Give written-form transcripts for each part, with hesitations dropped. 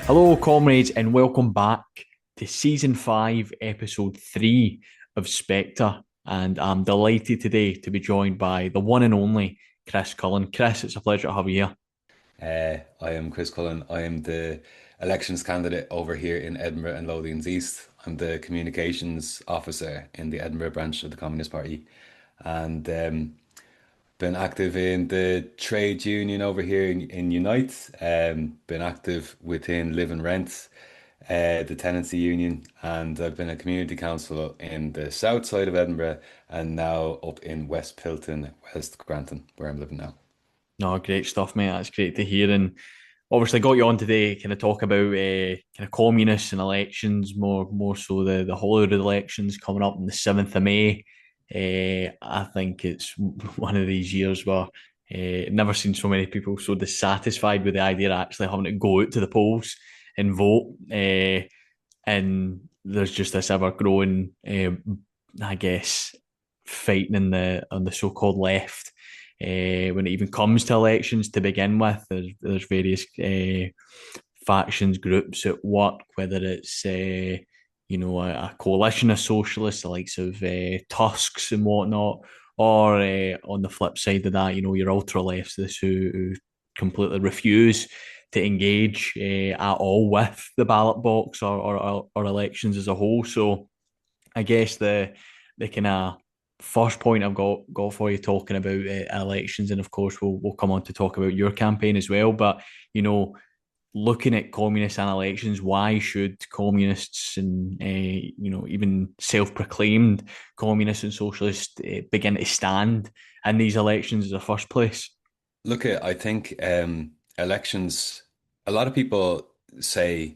Hello, comrades, and welcome back to season 5, episode 3 of Spectre. And I'm delighted today to be joined by the one and only Chris Cullen. Chris, it's a pleasure to have you here. I am Chris Cullen. I am the elections candidate over here in Edinburgh and Lothians East. I'm the communications officer in the Edinburgh branch of the Communist Party, and been active in the trade union over here in Unite. Been active within Live and Rent, the tenancy union, and I've been a community councillor in the south side of Edinburgh, and now up in West Pilton, West Granton, where I'm living now. No, great stuff, mate. That's great to hear. And obviously, got you on today, kind of talk about kind of communists and elections, more so the Holyrood elections coming up on the 7th of May. I think it's one of these years where never seen so many people so dissatisfied with the idea of actually having to go out to the polls and vote. And there's just this ever growing, I guess, fighting in the on the so-called left when it even comes to elections to begin with. There's various factions, groups at work, whether it's a coalition of socialists, the likes of Tusks and whatnot, or on the flip side of that, your ultra leftists who completely refuse to engage at all with the ballot box or elections as a whole. So I guess the kind of first point I've got for you talking about elections, and of course we'll come on to talk about your campaign as well. But you know, looking at communists and elections, why should communists and even self-proclaimed communists and socialists begin to stand in these elections in the first place? I think elections, a lot of people say,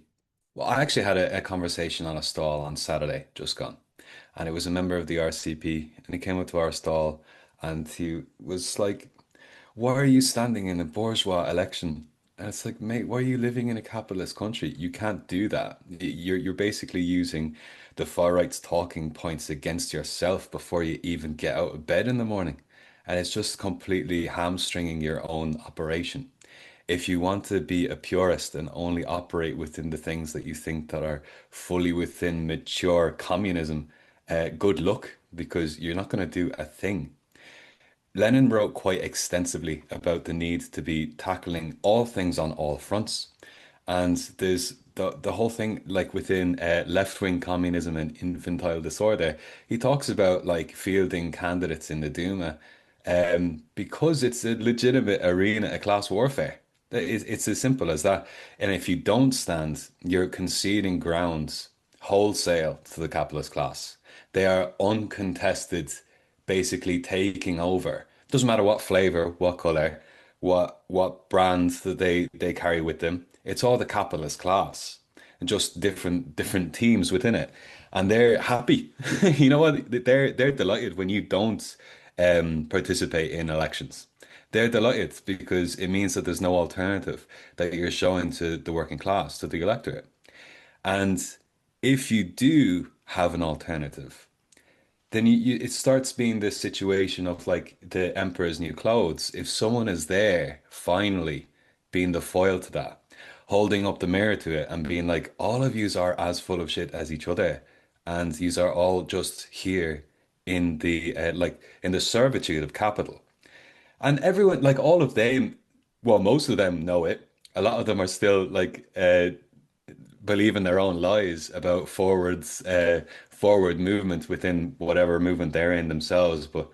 well, I actually had a conversation on a stall on Saturday, just gone, and it was a member of the RCP, and he came up to our stall and he was like, why are you standing in a bourgeois election? And it's like, mate, why are you living in a capitalist country? You can't do that. You're basically using the far right's talking points against yourself before you even get out of bed in the morning. And it's just completely hamstringing your own operation. If you want to be a purist and only operate within the things that you think that are fully within mature communism, good luck because you're not going to do a thing. Lenin wrote quite extensively about the need to be tackling all things on all fronts. And there's the whole thing, like within left-wing communism and infantile disorder, he talks about like fielding candidates in the Duma because it's a legitimate arena of class warfare. It's as simple as that. And if you don't stand, you're conceding grounds wholesale to the capitalist class. They are uncontested, basically taking over. Doesn't matter what flavor, what color, what brands that they carry with them. It's all the capitalist class and just different teams within it. And they're happy. You know what? They're delighted when you don't participate in elections. They're delighted because it means that there's no alternative that you're showing to the working class, to the electorate. And if you do have an alternative, then it starts being this situation of like the emperor's new clothes. If someone is there, finally being the foil to that, holding up the mirror to it and being like, all of yous are as full of shit as each other, and yous are all just here in the like in the servitude of capital. And everyone, like all of them, well, most of them know it. A lot of them are still like believe in their own lies about forward movement within whatever movement they're in themselves. But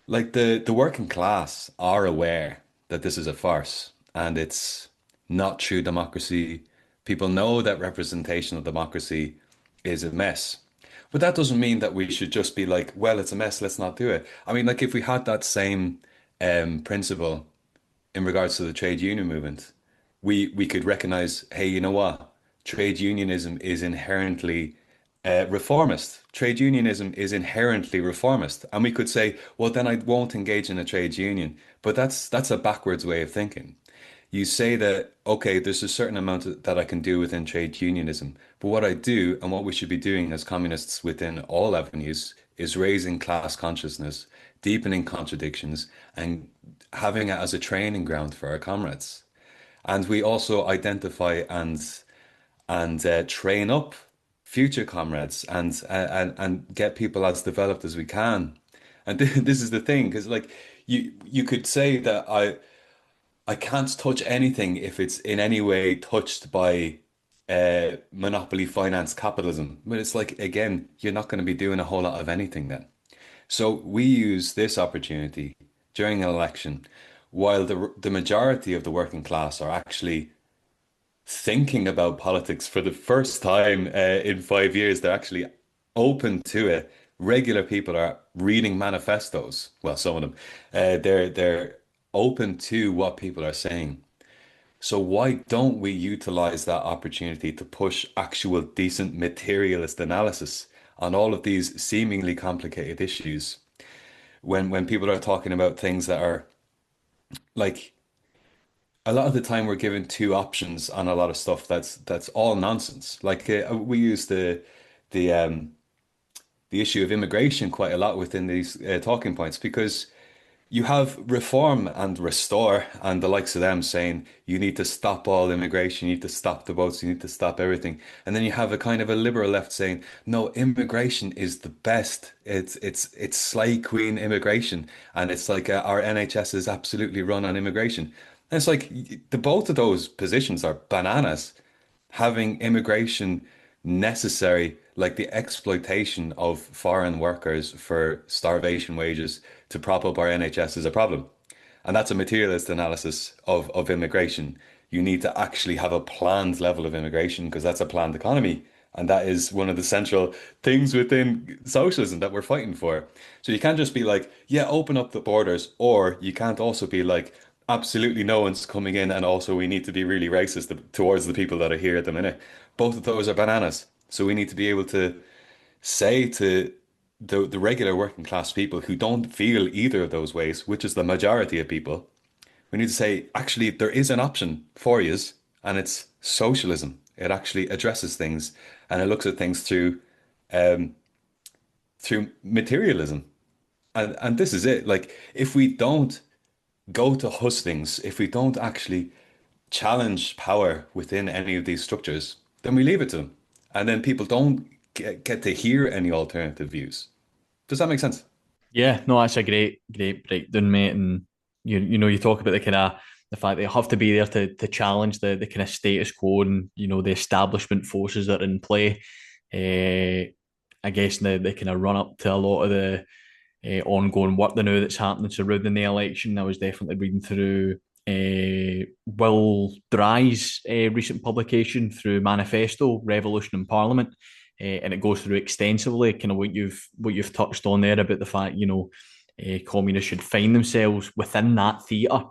like the working class are aware that this is a farce and it's not true democracy. People know that representation of democracy is a mess. But that doesn't mean that we should just be like, well, it's a mess, let's not do it. I mean, like if we had that same principle in regards to the trade union movement, we could recognize, hey, you know what? Trade unionism is inherently reformist. Trade unionism is inherently reformist, and we could say, well, then I won't engage in a trade union. But that's a backwards way of thinking. You say that, okay, there's a certain amount that I can do within trade unionism, but what I do and what we should be doing as communists within all avenues is raising class consciousness, deepening contradictions, and having it as a training ground for our comrades. And we also identify and and train up future comrades and get people as developed as we can. And this is the thing, because like you could say that I can't touch anything if it's in any way touched by monopoly finance capitalism. But it's like, again, you're not going to be doing a whole lot of anything then. So we use this opportunity during an election while the majority of the working class are actually thinking about politics for the first time in 5 years. They're actually open to it. Regular people are reading manifestos. Well, some of them. They're open to what people are saying. So why don't we utilize that opportunity to push actual decent materialist analysis on all of these seemingly complicated issues when people are talking about things that are like a lot of the time we're given two options on a lot of stuff that's all nonsense. Like we use the issue of immigration quite a lot within these talking points because you have reform and restore and the likes of them saying you need to stop all immigration, you need to stop the boats, you need to stop everything. And then you have a kind of a liberal left saying, no, immigration is the best. It's slay queen immigration. And it's like our NHS is absolutely run on immigration. And it's like the both of those positions are bananas. Having immigration necessary, like the exploitation of foreign workers for starvation wages to prop up our NHS is a problem. And that's a materialist analysis of immigration. You need to actually have a planned level of immigration because that's a planned economy. And that is one of the central things within socialism that we're fighting for. So you can't just be like, yeah, open up the borders, or you can't also be like, absolutely no one's coming in, and also we need to be really racist towards the people that are here at the minute. Both of those are bananas. So we need to be able to say to the regular working class people who don't feel either of those ways, which is the majority of people, we need to say, actually, there is an option for you, and it's socialism. It actually addresses things and it looks at things um, through materialism. And this is it. Like, if we don't go to hustings, if we don't actually challenge power within any of these structures, then we leave it to them. And then people don't get to hear any alternative views. Does that make sense? Yeah, no, that's a great breakdown, mate. And you talk about the kind of the fact that you have to be there to challenge the kind of status quo and the establishment forces that are in play. I guess the kind of run up to a lot of the ongoing work now that's happening surrounding the election. I was definitely reading through Will Dry's recent publication through Manifesto, Revolution in Parliament, and it goes through extensively kind of what you've touched on there about the fact communists should find themselves within that theatre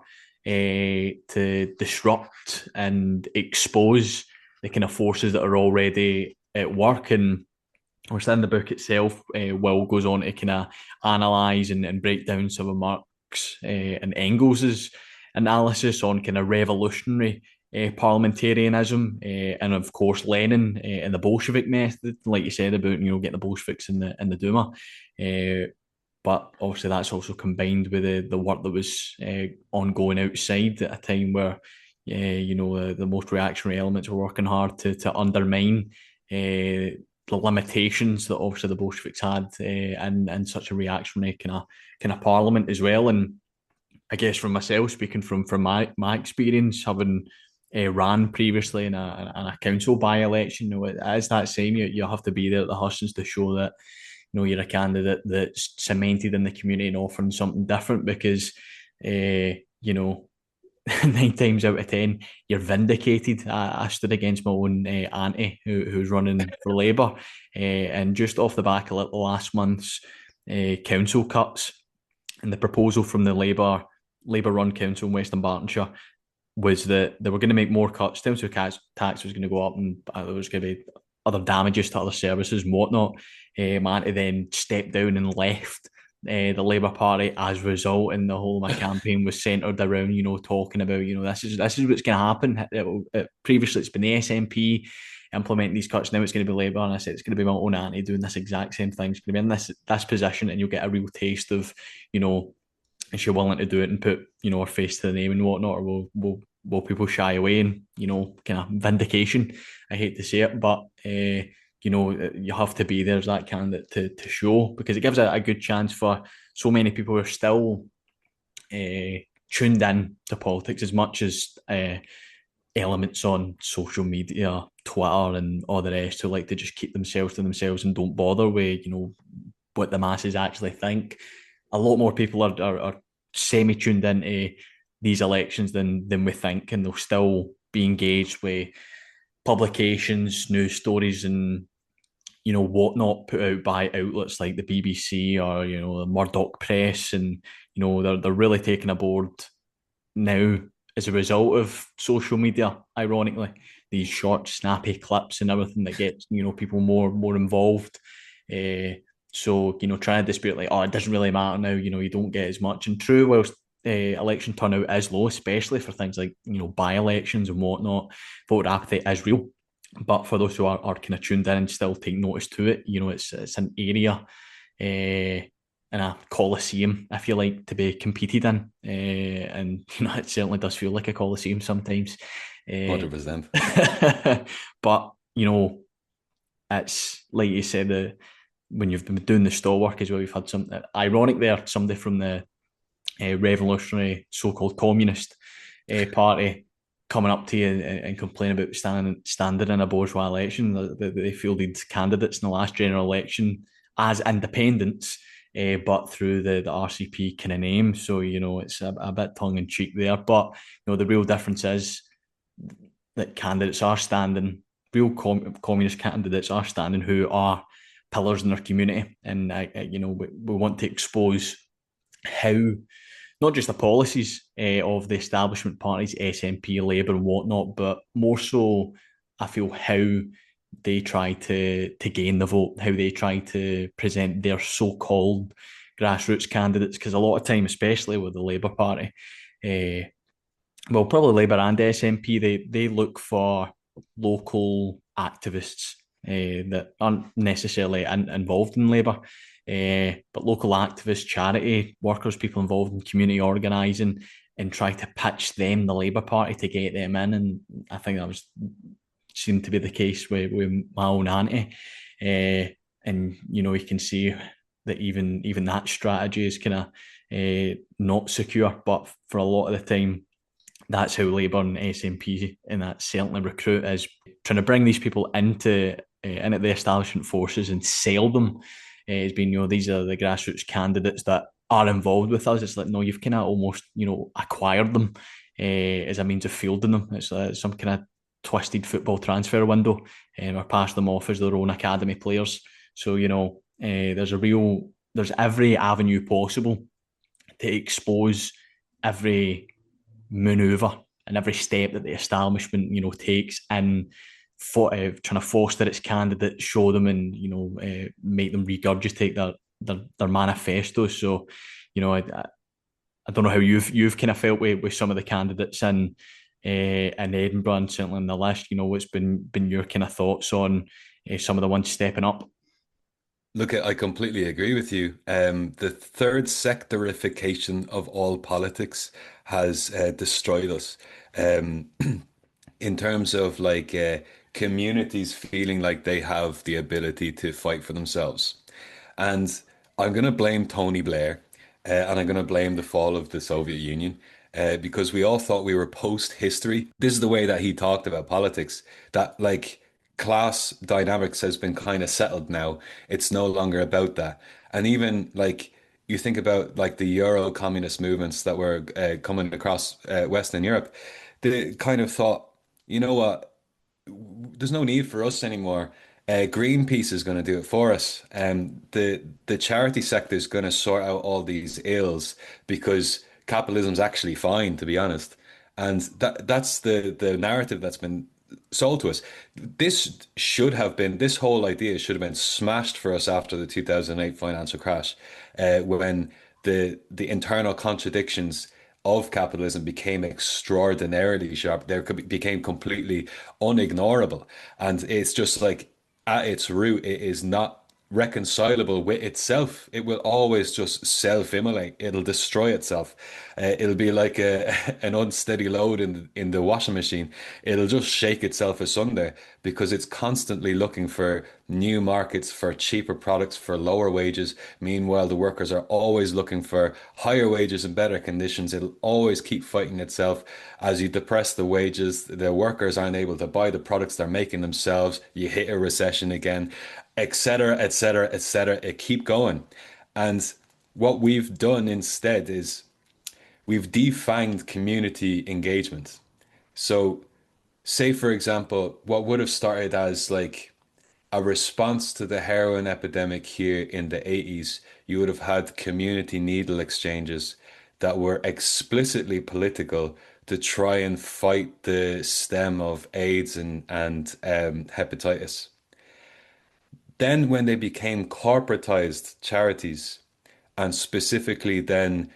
to disrupt and expose the kind of forces that are already at work. And within the book itself, Will goes on to kind of analyse and break down some of Marx and Engels's analysis on kind of revolutionary parliamentarianism, and of course Lenin and the Bolshevik method, like you said about getting the Bolsheviks in the Duma. But obviously that's also combined with the work that was ongoing outside at a time where the most reactionary elements were working hard to undermine the limitations that obviously the Bolsheviks had in such a reactionary kind of parliament as well. And I guess from myself, speaking from my experience, having ran previously in a council by election, it is that same. You have to be there at the hustings to show that you're a candidate that's cemented in the community and offering something different because nine times out of ten, you're vindicated. I stood against my own auntie who's running for Labour, and just off the back of last month's council cuts and the proposal from the Labour-run council in Western Bartonshire was that they were going to make more cuts. Council tax was going to go up, and there was going to be other damages to other services and whatnot. My auntie then stepped down and left the Labour Party as a result, and the whole of my campaign was centred around, talking about, this is what's going to happen. Previously, it's been the SNP implementing these cuts. Now it's going to be Labour, and I said it's going to be my own auntie doing this exact same thing. It's going to be in this position, and you'll get a real taste of, is she willing to do it and put, her face to the name and whatnot, or will people shy away and, kind of vindication? I hate to say it, but you have to be there as that candidate to show, because it gives a good chance for so many people who are still tuned in to politics as much as elements on social media, Twitter, and all the rest, who like to just keep themselves to themselves and don't bother with what the masses actually think. A lot more people are semi tuned into these elections than we think, and they'll still be engaged with publications, news stories, and whatnot put out by outlets like the BBC or the Murdoch Press, and they're really taking aboard now as a result of social media. Ironically, these short, snappy clips and everything that gets people more involved. So trying to dispute like, oh, it doesn't really matter now. You don't get as much. And true, whilst election turnout is low, especially for things like by elections and whatnot, voter apathy is real. But for those who are kind of tuned in and still take notice to it, it's an area in a coliseum, I feel like, to be competed in, and it certainly does feel like a coliseum sometimes. 100%. But it's like you said, when you've been doing the stalk as well, you've had some ironic there, somebody from the revolutionary so-called communist party coming up to you and complaining about standing in a bourgeois election. They fielded candidates in the last general election as independents, but through the RCP kind of name. So, it's a bit tongue in cheek there. But, the real difference is that candidates are standing, real communist candidates are standing, who are pillars in their community. And, we want to expose how not just the policies of the establishment parties, SNP, Labour, and whatnot, but more so, I feel, how they try to gain the vote, how they try to present their so-called grassroots candidates. Because a lot of time, especially with the Labour Party, well, probably Labour and SNP, they look for local activists that aren't necessarily involved in Labour. But local activists, charity workers, people involved in community organising, and try to pitch them the Labour Party to get them in. And I think that seemed to be the case with my own auntie. And you can see that even that strategy is kind of not secure. But for a lot of the time, that's how Labour and SNP, and that certainly Recruit, is trying to bring these people into the establishment forces and sell them as being, these are the grassroots candidates that are involved with us. It's like, no, you've kind of almost, acquired them as a means of fielding them. It's some kind of twisted football transfer window, or pass them off as their own academy players. So, there's every avenue possible to expose every maneuver and every step that the establishment takes in trying to foster its candidates, show them, and make them regurgitate their manifesto. So I don't know how you've kind of felt with some of the candidates in Edinburgh, and certainly in the list. What's been your kind of thoughts on some of the ones stepping up? Look, I completely agree with you. The third sectorification of all politics has destroyed us. Um, in terms of like communities feeling like they have the ability to fight for themselves. And I'm going to blame Tony Blair, and I'm going to blame the fall of the Soviet Union, because we all thought we were post-history. This is the way that he talked about politics, that like class dynamics has been kind of settled now. It's no longer about that. And even like you think about like the Euro communist movements that were coming across Western Europe, they kind of thought, you know what? There's no need for us anymore. Greenpeace is going to do it for us. The charity sector is going to sort out all these ills because capitalism's actually fine, to be honest. And that's the narrative that's been sold to us. This whole idea should have been smashed for us after the 2008 financial crash, when the internal contradictions of capitalism became extraordinarily sharp. Became completely unignorable. And it's just like at its root, it is not reconcilable with itself. It will always just self-immolate. It'll destroy itself. It'll be like an unsteady load in the washing machine. It'll just shake itself asunder because it's constantly looking for new markets for cheaper products for lower wages. Meanwhile, the workers are always looking for higher wages and better conditions. It'll always keep fighting itself. As you depress the wages, the workers aren't able to buy the products they're making themselves. You hit a recession again, etc., etc., etc. It keep going. And what we've done instead is we've defanged community engagement. So, say for example, what would have started as like a response to the heroin epidemic here in the 80s, you would have had community needle exchanges that were explicitly political to try and fight the stem of AIDS and hepatitis. Then, when they became corporatized charities, and specifically then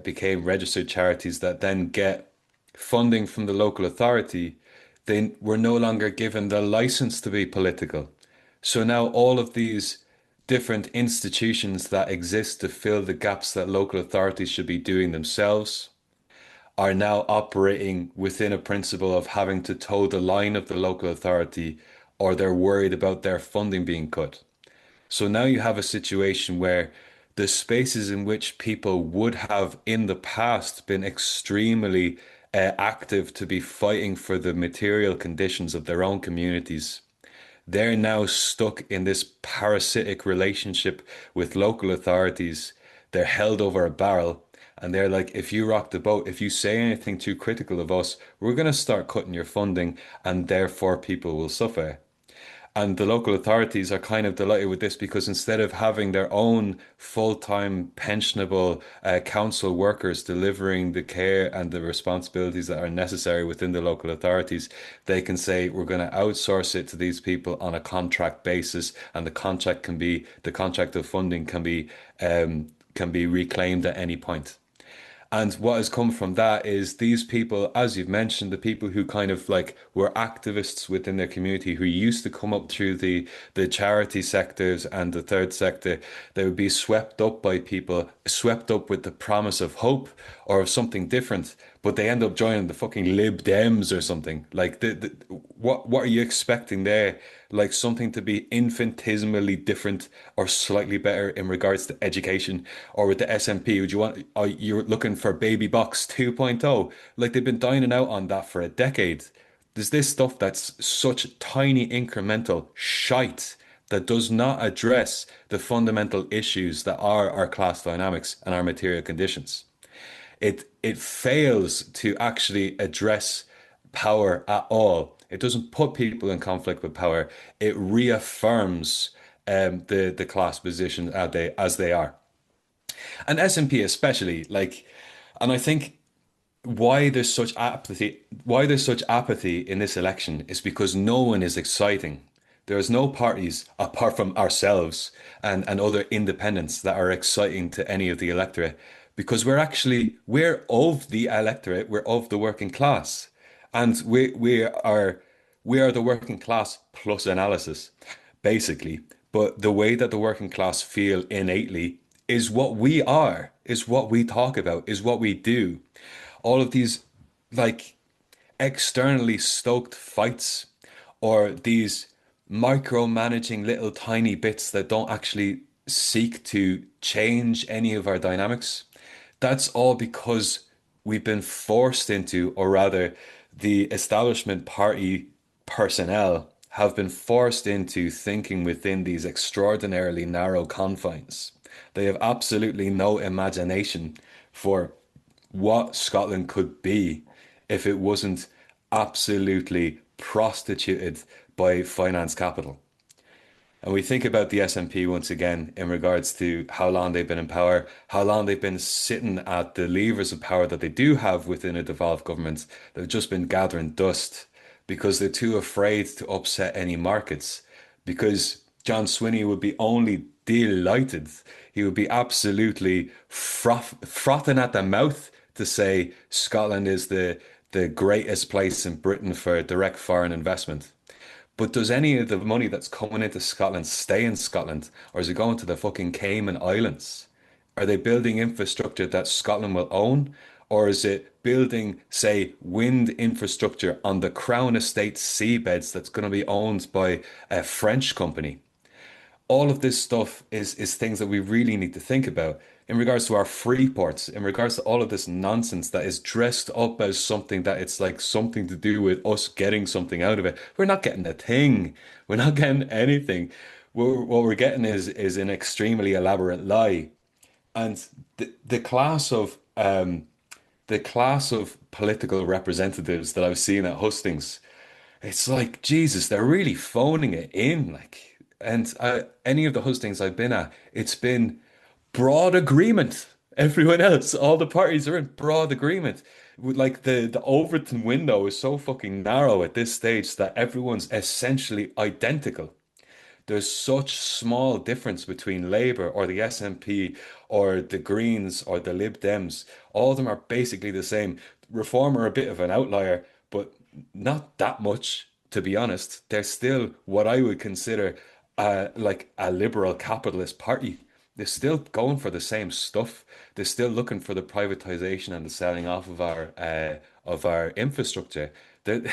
became registered charities that then get funding from the local authority, they were no longer given the license to be political. So now all of these different institutions that exist to fill the gaps that local authorities should be doing themselves are now operating within a principle of having to toe the line of the local authority, or they're worried about their funding being cut. So now you have a situation where the spaces in which people would have in the past been extremely active to be fighting for the material conditions of their own communities, they're now stuck in this parasitic relationship with local authorities. They're held over a barrel. And they're like, if you rock the boat, if you say anything too critical of us, we're going to start cutting your funding, and therefore people will suffer. And the local authorities are kind of delighted with this because instead of having their own full-time pensionable council workers delivering the care and the responsibilities that are necessary within the local authorities, they can say we're going to outsource it to these people on a contract basis, and the contract of funding can be reclaimed at any point. And what has come from that is these people, as you've mentioned, the people who kind of like were activists within their community who used to come up through the charity sectors and the third sector, they would be swept up by people, swept up with the promise of hope or of something different, but they end up joining the fucking Lib Dems or something. Like what are you expecting there? Like something to be infinitesimally different or slightly better in regards to education, or with the SNP, would you want, are you looking for Baby Box 2.0? Like they've been dining out on that for a decade. There's this stuff that's such tiny incremental shite that does not address the fundamental issues that are our class dynamics and our material conditions. It fails to actually address power at all. It doesn't put people in conflict with power. It reaffirms the class position as they are. And S&P especially, like, and I think why there's such apathy in this election is because no one is exciting. There's no parties apart from ourselves and other independents that are exciting to any of the electorate, because we're of the electorate, we're of the working class. And we are the working class plus analysis, basically. But the way that the working class feel innately is what we are, is what we talk about, is what we do. All of these like externally stoked fights, or these micromanaging little tiny bits that don't actually seek to change any of our dynamics. That's all because we've been forced into, or rather, the establishment party personnel have been forced into thinking within these extraordinarily narrow confines. They have absolutely no imagination for what Scotland could be if it wasn't absolutely prostituted by finance capital. And we think about the SNP once again in regards to how long they've been in power, how long they've been sitting at the levers of power that they do have within a devolved government. They've just been gathering dust because they're too afraid to upset any markets. Because John Swinney would be only delighted. He would be absolutely frothing at the mouth to say Scotland is the greatest place in Britain for direct foreign investment. But does any of the money that's coming into Scotland stay in Scotland, or is it going to the fucking Cayman Islands? Are they building infrastructure that Scotland will own? Or is it building, say, wind infrastructure on the Crown Estate seabeds that's going to be owned by a French company? All of this stuff is things that we really need to think about in regards to our free ports, in regards to all of this nonsense that is dressed up as something that it's like something to do with us getting something out of it. We're not getting a thing. We're not getting anything. What we're getting is an extremely elaborate lie. And the class of political representatives that I've seen at hustings, it's like Jesus, they're really phoning it in. Like, and any of the hustings I've been at, it's been broad agreement. Everyone else, all the parties are in broad agreement. Like the Overton window is so fucking narrow at this stage that everyone's essentially identical. There's such small difference between Labour or the SNP or the Greens or the Lib Dems. All of them are basically the same. Reform are a bit of an outlier, but not that much, to be honest. They're still what I would consider like a liberal capitalist party. They're still going for the same stuff. They're still looking for the privatization and the selling off of our infrastructure. They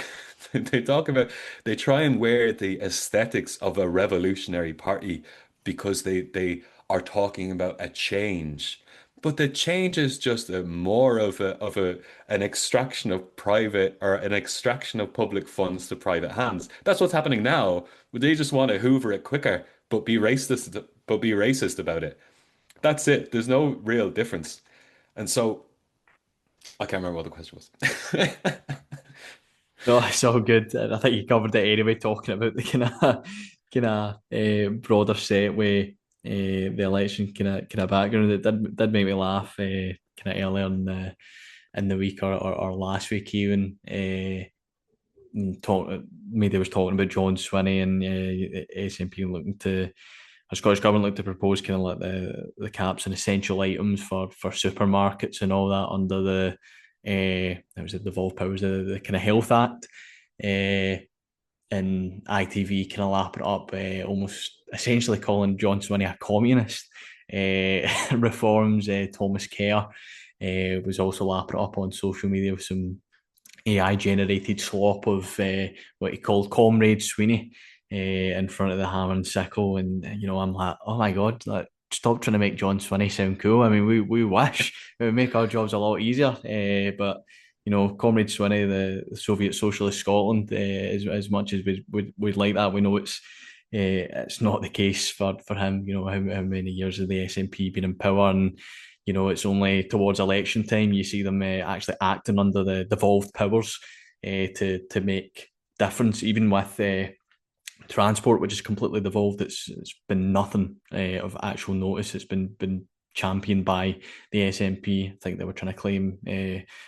they talk about they try and wear the aesthetics of a revolutionary party because they are talking about a change. But the change is just a more of a an extraction of private or an extraction of public funds to private hands. That's what's happening now. They just want to hoover it quicker, but be racist about it. That's it. There's no real difference. And so I can't remember what the question was. No, it's all good. And I think you covered it anyway, talking about the broader set with the election kind of background. It did make me laugh kind of earlier in the week or last week even. Media was talking about John Swinney and SNP looking to, or Scottish Government looking to propose kind of like the caps and essential items for supermarkets and all that under the it was the devolved powers the kind of Health Act. And ITV kind of lapping it up, almost essentially calling John Swinney a communist. Reforms, Thomas Kerr was also lapping it up on social media with some AI generated slop of what he called Comrade Sweeney in front of the hammer and sickle. And, I'm like, oh my God, like, stop trying to make John Swinney sound cool. I mean, we wish it would make our jobs a lot easier. But, Comrade Swinney, the Soviet Socialist Scotland, as much as we'd like that, we know it's not the case for him. How many years of the SNP been in power, and it's only towards election time you see them actually acting under the devolved powers to make difference, even with transport, which is completely devolved. It's been nothing of actual notice. It's been championed by the SNP. I think they were trying to claim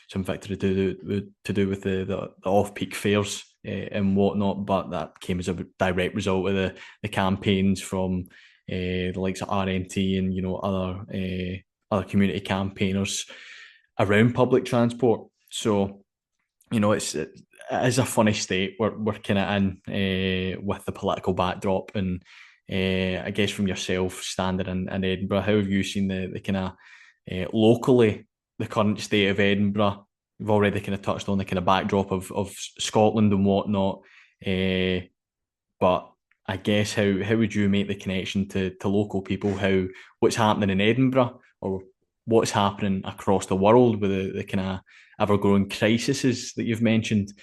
some victory to do with the off-peak fares and whatnot, but that came as a direct result of the campaigns from the likes of RNT and other community campaigners around public transport. So it is a funny state we're kind of in with the political backdrop. And I guess from yourself standing in Edinburgh, how have you seen the kind of locally the current state of Edinburgh? We've already kind of touched on the kind of backdrop of Scotland and whatnot, but I guess how would you make the connection to local people? How what's happening in Edinburgh or what's happening across the world with the kind of ever-growing crises that you've mentioned,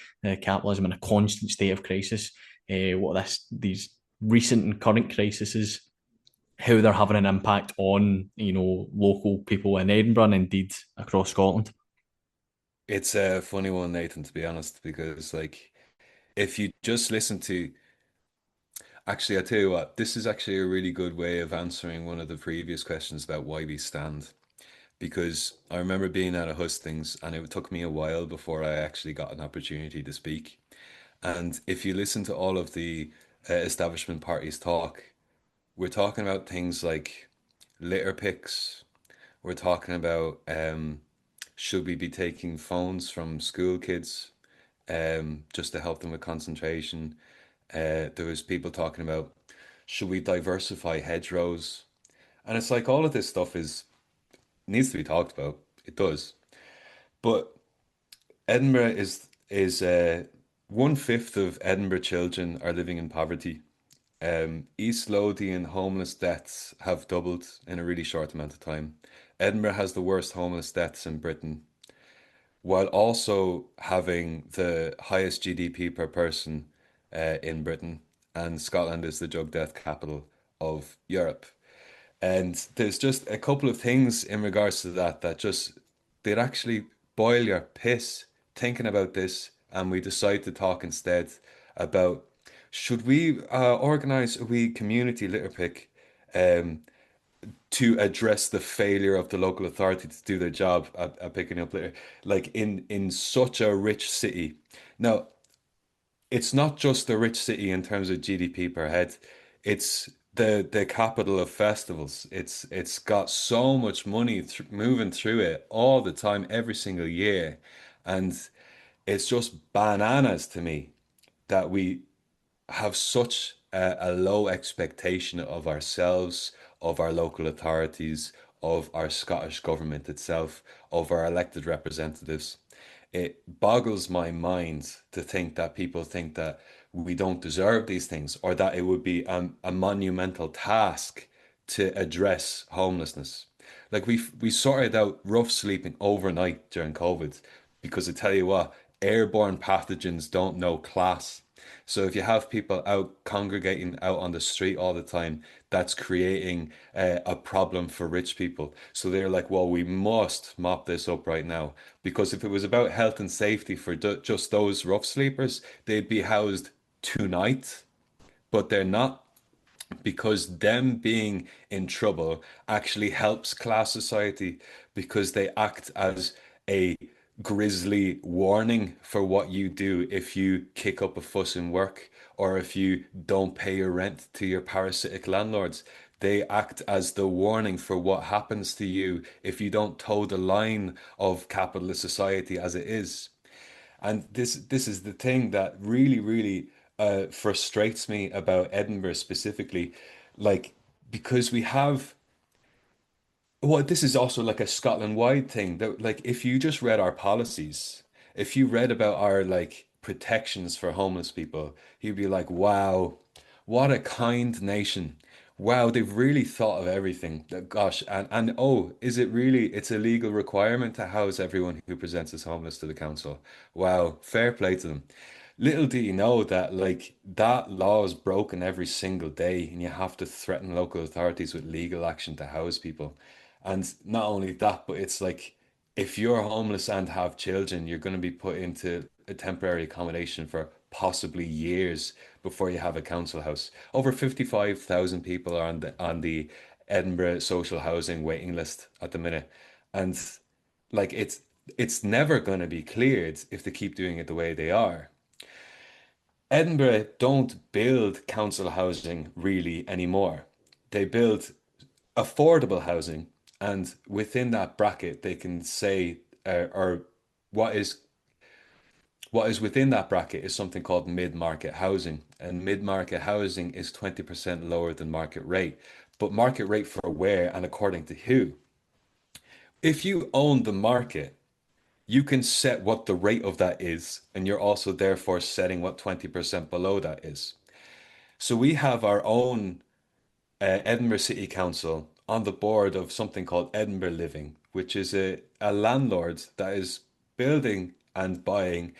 capitalism in a constant state of crisis, what these recent and current crises, how they're having an impact on local people in Edinburgh and indeed across Scotland. It's a funny one, Nathan, to be honest, because like if you just listen to actually, I tell you what, this is actually a really good way of answering one of the previous questions about why we stand. Because I remember being at a hustings and it took me a while before I actually got an opportunity to speak. And if you listen to all of the establishment parties talk, we're talking about things like litter picks. We're talking about should we be taking phones from school kids just to help them with concentration? There was people talking about, should we diversify hedgerows? And it's like all of this stuff is needs to be talked about. It does. But Edinburgh is 1/5 of Edinburgh children are living in poverty. East Lothian homeless deaths have doubled in a really short amount of time. Edinburgh has the worst homeless deaths in Britain, while also having the highest GDP per person in Britain, and Scotland is the drug death capital of Europe. And there's just a couple of things in regards to that that just they'd actually boil your piss thinking about this, and we decide to talk instead about should we organize a wee community litter pick um, to address the failure of the local authority to do their job at picking up litter, like in such a rich city. Now, it's not just a rich city in terms of GDP per head. It's the capital of festivals. It's got so much money th moving through it all the time, every single year, and it's just bananas to me that we have such a low expectation of ourselves, of our local authorities, of our Scottish government itself, of our elected representatives. It boggles my mind to think that people think that we don't deserve these things or that it would be a monumental task to address homelessness. Like we sorted out rough sleeping overnight during COVID because I tell you what, airborne pathogens don't know class. So if you have people out congregating out on the street all the time, that's creating a problem for rich people. So they're like, well, we must mop this up right now. Because if it was about health and safety for just those rough sleepers, they'd be housed tonight, but they're not because them being in trouble actually helps class society because they act as a grisly warning for what you do if you kick up a fuss in work or if you don't pay your rent to your parasitic landlords. They act as the warning for what happens to you if you don't toe the line of capitalist society as it is. And this is the thing that really frustrates me about Edinburgh specifically, like because we have well, this is also like a Scotland-wide thing that like if you just read our policies, if you read about our like protections for homeless people, you'd be like, wow, what a kind nation. Wow, they've really thought of everything. Gosh, and oh, is it really it's a legal requirement to house everyone who presents as homeless to the council? Wow, fair play to them. Little do you know that like that law is broken every single day and you have to threaten local authorities with legal action to house people. And not only that, but it's like if you're homeless and have children, you're going to be put into a temporary accommodation for possibly years before you have a council house. Over 55,000 people are on the Edinburgh social housing waiting list at the minute. And like it's never going to be cleared if they keep doing it the way they are. Edinburgh don't build council housing really anymore. They build affordable housing, and within that bracket, they can say, or what is what is within that bracket is something called mid-market housing, and mid-market housing is 20% lower than market rate. But market rate for where and according to who? If you own the market, you can set what the rate of that is, and you're also therefore setting what 20% below that is. So we have our own Edinburgh City Council on the board of something called Edinburgh Living, which is a landlord that is building and buying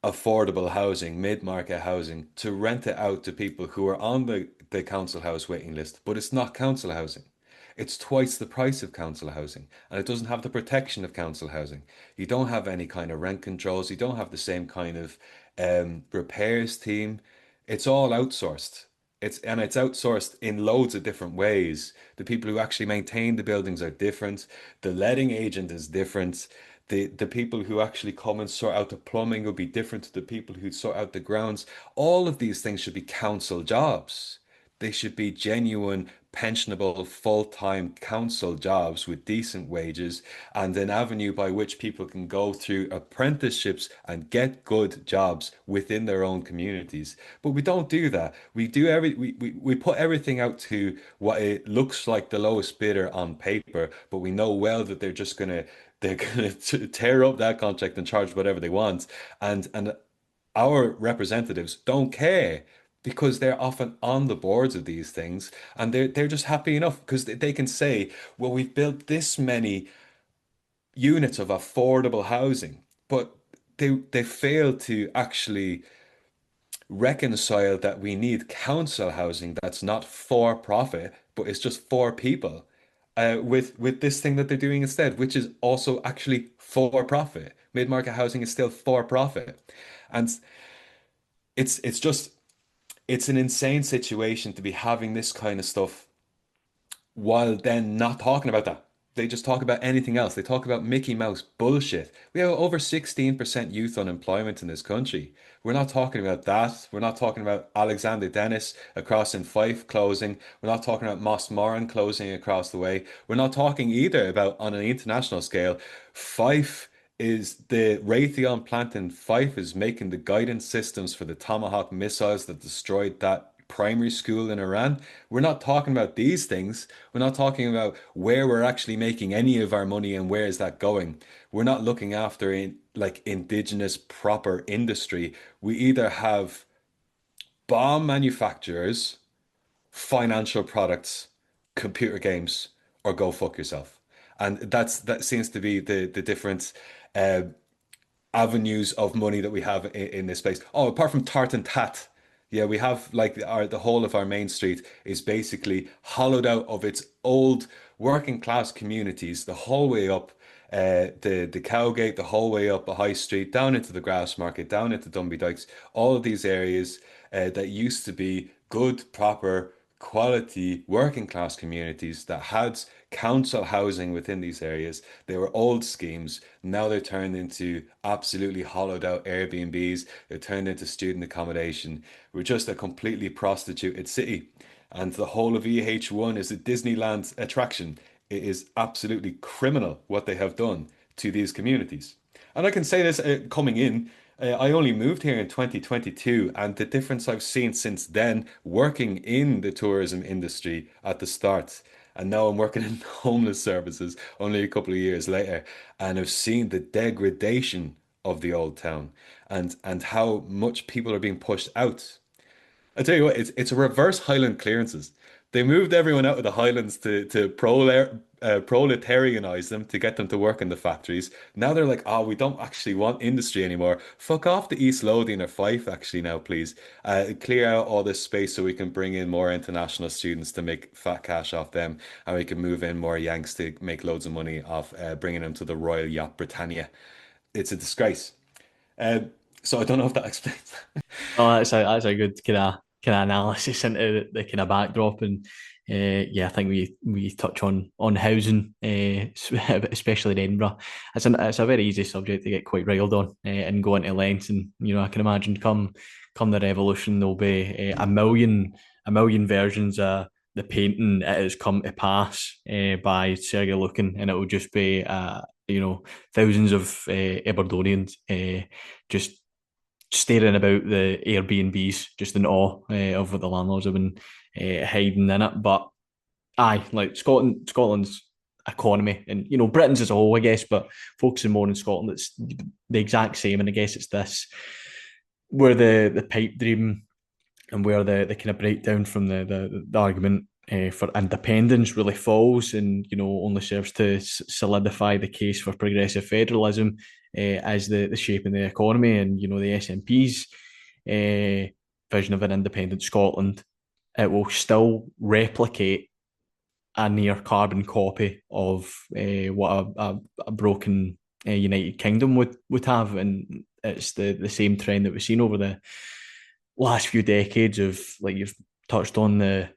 affordable housing, mid-market housing, to rent it out to people who are on the council house waiting list, but it's not council housing. It's twice the price of council housing, and it doesn't have the protection of council housing. You don't have any kind of rent controls. You don't have the same kind of repairs team. It's all outsourced. It's outsourced in loads of different ways. The people who actually maintain the buildings are different. The letting agent is different. The people who actually come and sort out the plumbing will be different to the people who sort out the grounds. All of these things should be council jobs. They should be genuine pensionable full-time council jobs with decent wages and an avenue by which people can go through apprenticeships and get good jobs within their own communities. But we don't do that. We put everything out to what it looks like the lowest bidder on paper, but we know well that they're gonna tear up that contract and charge whatever they want. And our representatives don't care because they're often on the boards of these things and they're just happy enough because they can say, well, we've built this many units of affordable housing, but they fail to actually reconcile that we need council housing that's not for profit, but it's just for people. With this thing that they're doing instead, which is also actually for profit. Mid-market housing is still for profit. And it's just it's an insane situation to be having this kind of stuff while then not talking about that. They just talk about anything else. They talk about Mickey Mouse bullshit. We have over 16% youth unemployment in this country. We're not talking about that. We're not talking about Alexander Dennis across in Fife closing. We're not talking about Moss Moran closing across the way. We're not talking either about on an international scale. Fife is the Raytheon plant in Fife is making the guidance systems for the Tomahawk missiles that destroyed that primary school in Iran. We're not talking about these things. We're not talking about where we're actually making any of our money and where is that going. We're not looking after like indigenous proper industry. We either have bomb manufacturers, financial products, computer games, or go fuck yourself. And that seems to be the different uh, avenues of money that we have in this space. Oh, apart from Tart and Tat, yeah, we have like the whole of our main street is basically hollowed out of its old working class communities, the whole way up the Cowgate, the whole way up a high street, down into the Grassmarket, down into Dunby Dykes, all of these areas that used to be good, proper, quality working class communities that had council housing within these areas. They were old schemes. Now they're turned into absolutely hollowed out Airbnbs. They're turned into student accommodation. We're just a completely prostituted city. And the whole of EH1 is a Disneyland attraction. It is absolutely criminal what they have done to these communities. And I can say this coming in, I only moved here in 2022, and the difference I've seen since then, working in the tourism industry at the start, and now I'm working in homeless services only a couple of years later, and I've seen the degradation of the old town and how much people are being pushed out. I tell you what, it's a reverse Highland clearances. They moved everyone out of the Highlands to proletarianize them to get them to work in the factories. Now they're like, oh, we don't actually want industry anymore. Fuck off to East Lothian or Fife, actually, now, please. Clear out all this space so we can bring in more international students to make fat cash off them, and we can move in more Yanks to make loads of money off bringing them to the Royal Yacht Britannia. It's a disgrace. So I don't know if that explains. Oh, that's a good kind of analysis into the kind of backdrop, and yeah, I think we touch on housing, especially in Edinburgh. It's a very easy subject to get quite riled on and go into length, and I can imagine come the revolution there'll be a million versions of the painting it has come to pass by Sergei Lukin, and it will just be thousands of Aberdonians just staring about the Airbnbs, just in awe of what the landlords have been hiding in it. But aye, like Scotland's economy, and Britain's as a whole, I guess, but focusing more in Scotland, it's the exact same. And I guess it's this where the pipe dream and where the kind of breakdown from the argument for independence really falls, and only serves to solidify the case for progressive federalism as the shape in the economy, and the SNP's vision of an independent Scotland. It will still replicate a near carbon copy of what a broken United Kingdom would have, and it's the same trend that we've seen over the last few decades of, like you've touched on, the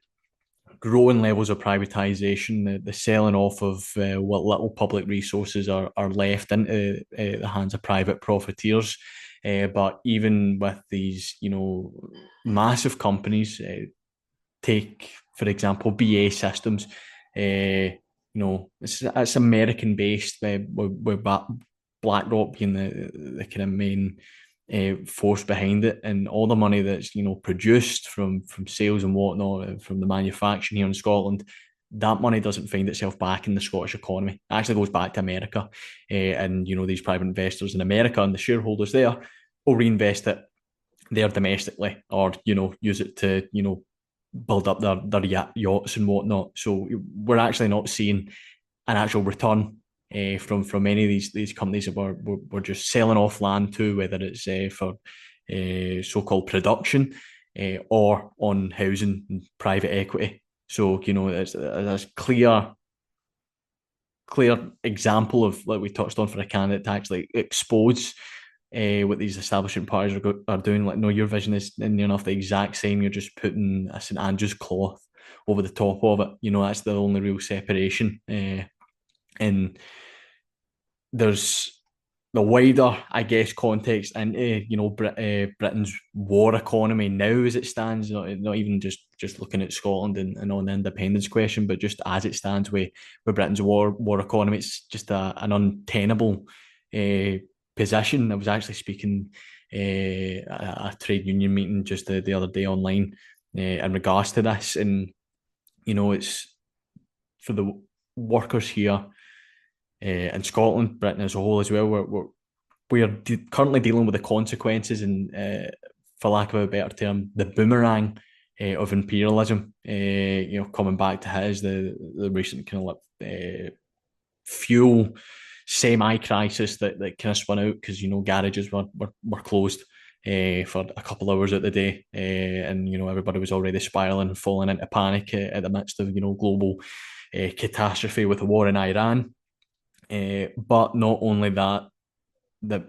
growing levels of privatisation, the selling off of what little public resources are left into the hands of private profiteers. But even with these, massive companies, take for example, BA Systems. It's American based, with BlackRock being the kind of main force behind it, and all the money that's produced from sales and whatnot, from the manufacturing here in Scotland, that money doesn't find itself back in the Scottish economy. It actually goes back to America, and these private investors in America and the shareholders there will reinvest it there domestically, or use it to build up their yachts and whatnot. So we're actually not seeing an actual return from any of these companies that we're just selling off land to, whether it's for so-called production or on housing and private equity. So it's a clear example of, like we touched on, for a candidate to actually expose what these establishment parties are doing. Like, no, your vision is near enough the exact same. You're just putting a St Andrew's cloth over the top of it. That's the only real separation. And there's the wider, I guess, context into Britain's war economy now as it stands. Not even just looking at Scotland and on the independence question, but just as it stands with Britain's war economy. It's just an untenable position. I was actually speaking at a trade union meeting just the other day online in regards to this, and it's for the workers here in Scotland, Britain as a whole as well. We're currently dealing with the consequences, and for lack of a better term, the boomerang of imperialism. Coming back to his the recent kind of fuel semi-crisis that kind of spun out because garages were closed for a couple of hours at the day, and everybody was already spiraling and falling into panic at the midst of global catastrophe with the war in Iran. But not only that, the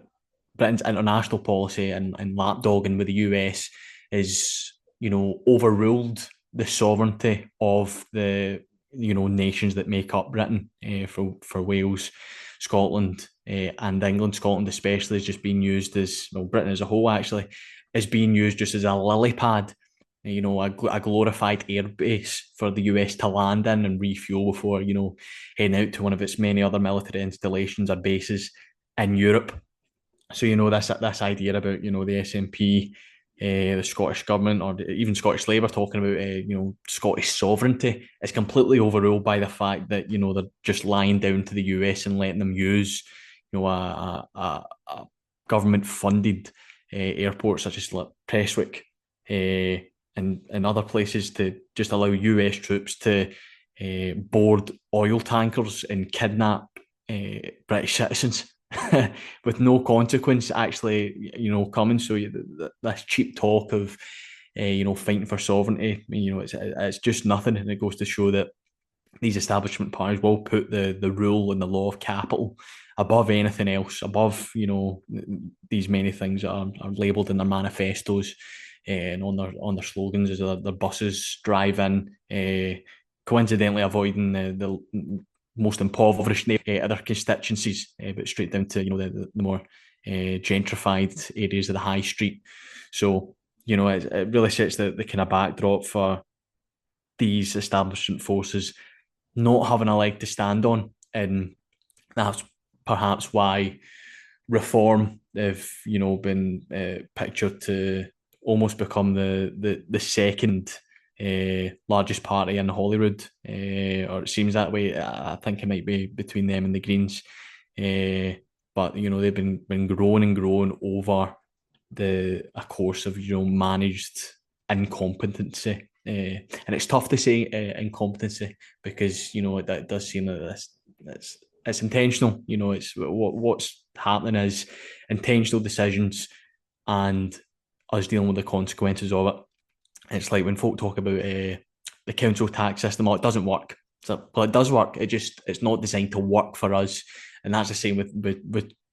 Britain's international policy and lapdogging with the US is overruled the sovereignty of the nations that make up Britain. For Wales, Scotland, and England. Scotland especially is just being used as, well, Britain as a whole actually is being used just as a lily pad, a glorified airbase for the US to land in and refuel before heading out to one of its many other military installations or bases in Europe. So this idea about the SNP, the Scottish government, or even Scottish Labour talking about Scottish sovereignty is completely overruled by the fact that they're just lying down to the US and letting them use a government funded airport such as Prestwick and other places to just allow US troops to board oil tankers and kidnap British citizens. With no consequence actually coming. So this cheap talk of fighting for sovereignty, it's just nothing, and it goes to show that these establishment powers will put the rule and the law of capital above anything else, above these many things that are labelled in their manifestos and on their slogans as their buses drive in, coincidentally avoiding the most impoverished other constituencies, but straight down to the more gentrified areas of the high street. So it really sets the kind of backdrop for these establishment forces not having a leg to stand on, and that's perhaps why reform have been pictured to almost become the second largest party in Holyrood, or it seems that way. I think it might be between them and the Greens, but they've been growing and growing over a course of managed incompetency, and it's tough to say incompetency because it does seem that it's intentional. It's what's happening is intentional decisions and us dealing with the consequences of it. It's like when folk talk about the council tax system, it doesn't work. So, well, it does work. It's not designed to work for us, and that's the same with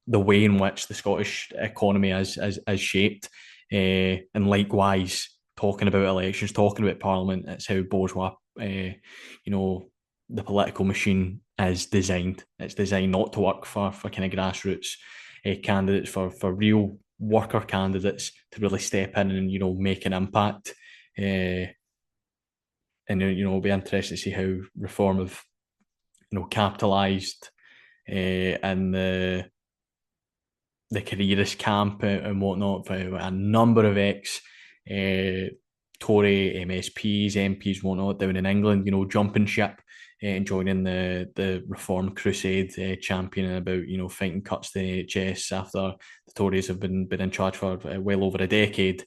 the way in which the Scottish economy is shaped. And likewise, talking about elections, talking about Parliament, it's how bourgeois, the political machine is designed. It's designed not to work for kind of grassroots candidates, for real worker candidates to really step in and make an impact. and it'll be interesting to see how reform have capitalised in the careerist camp and whatnot for a number of ex Tory MSPs, MPs, whatnot down in England, jumping ship and joining the Reform Crusade, championing about fighting cuts to the NHS after the Tories have been in charge for well over a decade.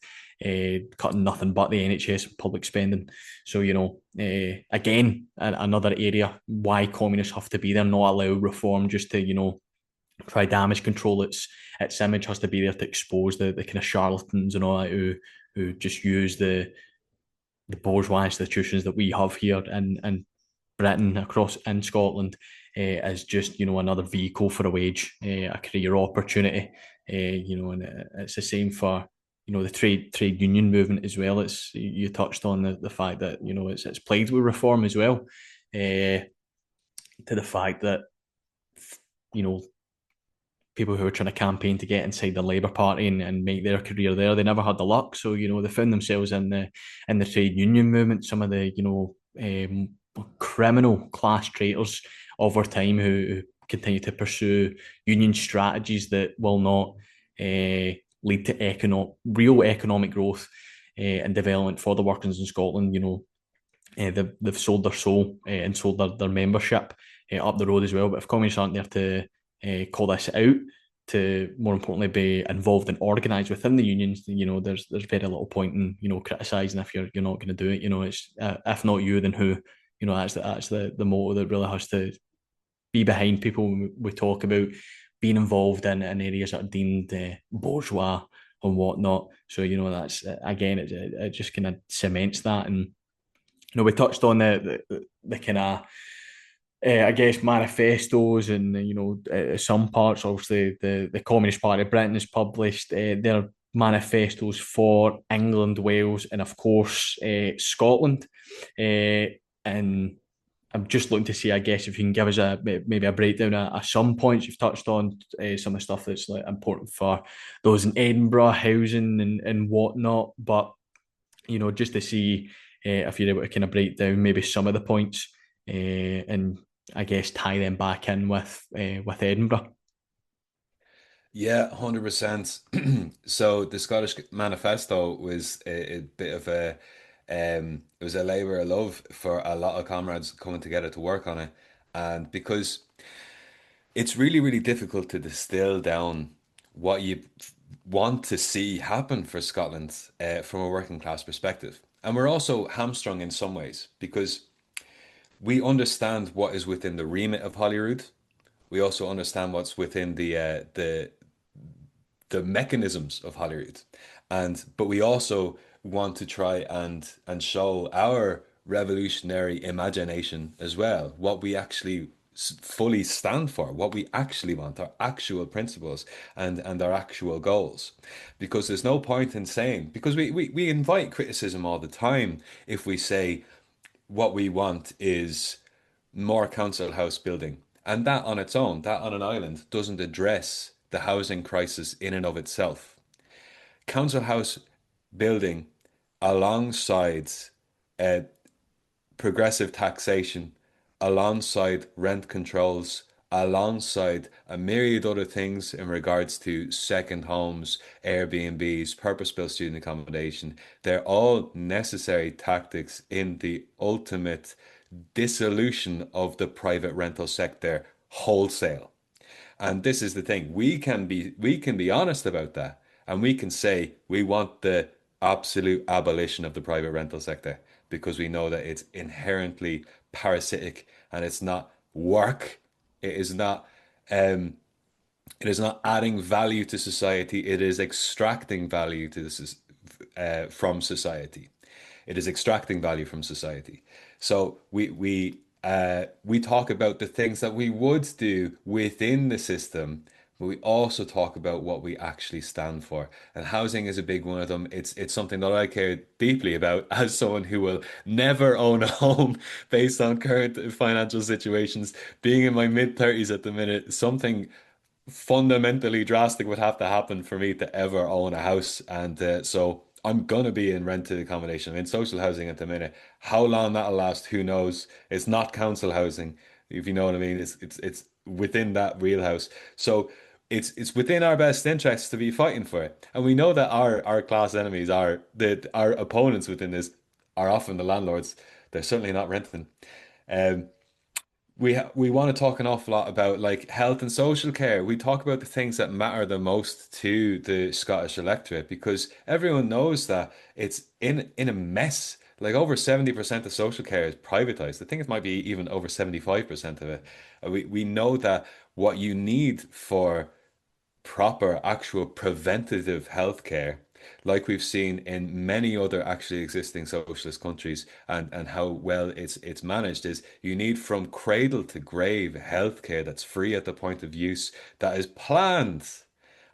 Cutting nothing but the NHS public spending. So, again, another area why communists have to be there, not allow reform just to, try damage control its image, has to be there to expose the kind of charlatans and all that who just use the bourgeois institutions that we have here in Britain, across in Scotland, as just another vehicle for a wage, a career opportunity. And it's the same for the trade union movement as well. It's, you touched on the fact that it's plagued with reform as well, to the fact that you know people who were trying to campaign to get inside the Labour Party and make their career there, they never had the luck. So they found themselves in the trade union movement. Some of the criminal class traitors over time who continue to pursue union strategies that will not lead to real economic growth and development for the workers in Scotland. They've sold their soul and sold their membership up the road as well. But if communists aren't there to call this out, to more importantly be involved and organised within the unions, there's very little point in criticising if you're not going to do it. It's if not you, then who? That's the motto that really has to be behind people when we talk about being involved in areas that are deemed bourgeois and whatnot. So that's again, it just kind of cements that. And we touched on the kind of I guess manifestos and some parts. Obviously, the Communist Party of Britain has published their manifestos for England, Wales, and of course Scotland. And I'm just looking to see, I guess, if you can give us maybe a breakdown of some points. You've touched on some of the stuff that's like important for those in Edinburgh, housing and whatnot. But just to see if you're able to kind of break down maybe some of the points and I guess tie them back in with Edinburgh. Yeah, 100%. So the Scottish Manifesto was a bit of it was a labor of love for a lot of comrades coming together to work on it. And because it's really, really difficult to distill down what you want to see happen for Scotland from a working class perspective. And we're also hamstrung in some ways because we understand what is within the remit of Holyrood. We also understand what's within the mechanisms of Holyrood. But we also want to try and show our revolutionary imagination as well, what we actually fully stand for, what we actually want, our actual principles and our actual goals. Because there's no point in saying, because we invite criticism all the time if we say what we want is more council house building. And that on its own, that on an island, doesn't address the housing crisis in and of itself. Council house building alongside uh, progressive taxation, alongside rent controls, alongside a myriad other things in regards to second homes, Airbnbs, purpose-built student accommodation. They're all necessary tactics in the ultimate dissolution of the private rental sector wholesale. And this is the thing. We can be honest about that. And we can say we want the absolute abolition of the private rental sector because we know that it's inherently parasitic and it's not work. It is not it is not adding value to society. It is extracting value to this from society. It is extracting value from society. So we talk about the things that we would do within the system, but we also talk about what we actually stand for. And housing is a big one of them. It's something that I care deeply about as someone who will never own a home based on current financial situations. Being in my mid 30s at the minute, something fundamentally drastic would have to happen for me to ever own a house. And so I'm gonna be in rented accommodation. I'm in social housing at the minute. How long that'll last, who knows? It's not council housing, if you know what I mean. It's within that wheelhouse. So it's within our best interests to be fighting for it. And we know that our class enemies are our opponents within this are often the landlords. They're certainly not renting. Um, we want to talk an awful lot about like health and social care. We talk about the things that matter the most to the Scottish electorate because everyone knows that it's in a mess. Like over 70% of social care is privatized. I think it might be even over 75% of it. We know that what you need for proper, actual preventative healthcare, like we've seen in many other actually existing socialist countries, and how well it's managed, is you need from cradle to grave healthcare that's free at the point of use, that is planned.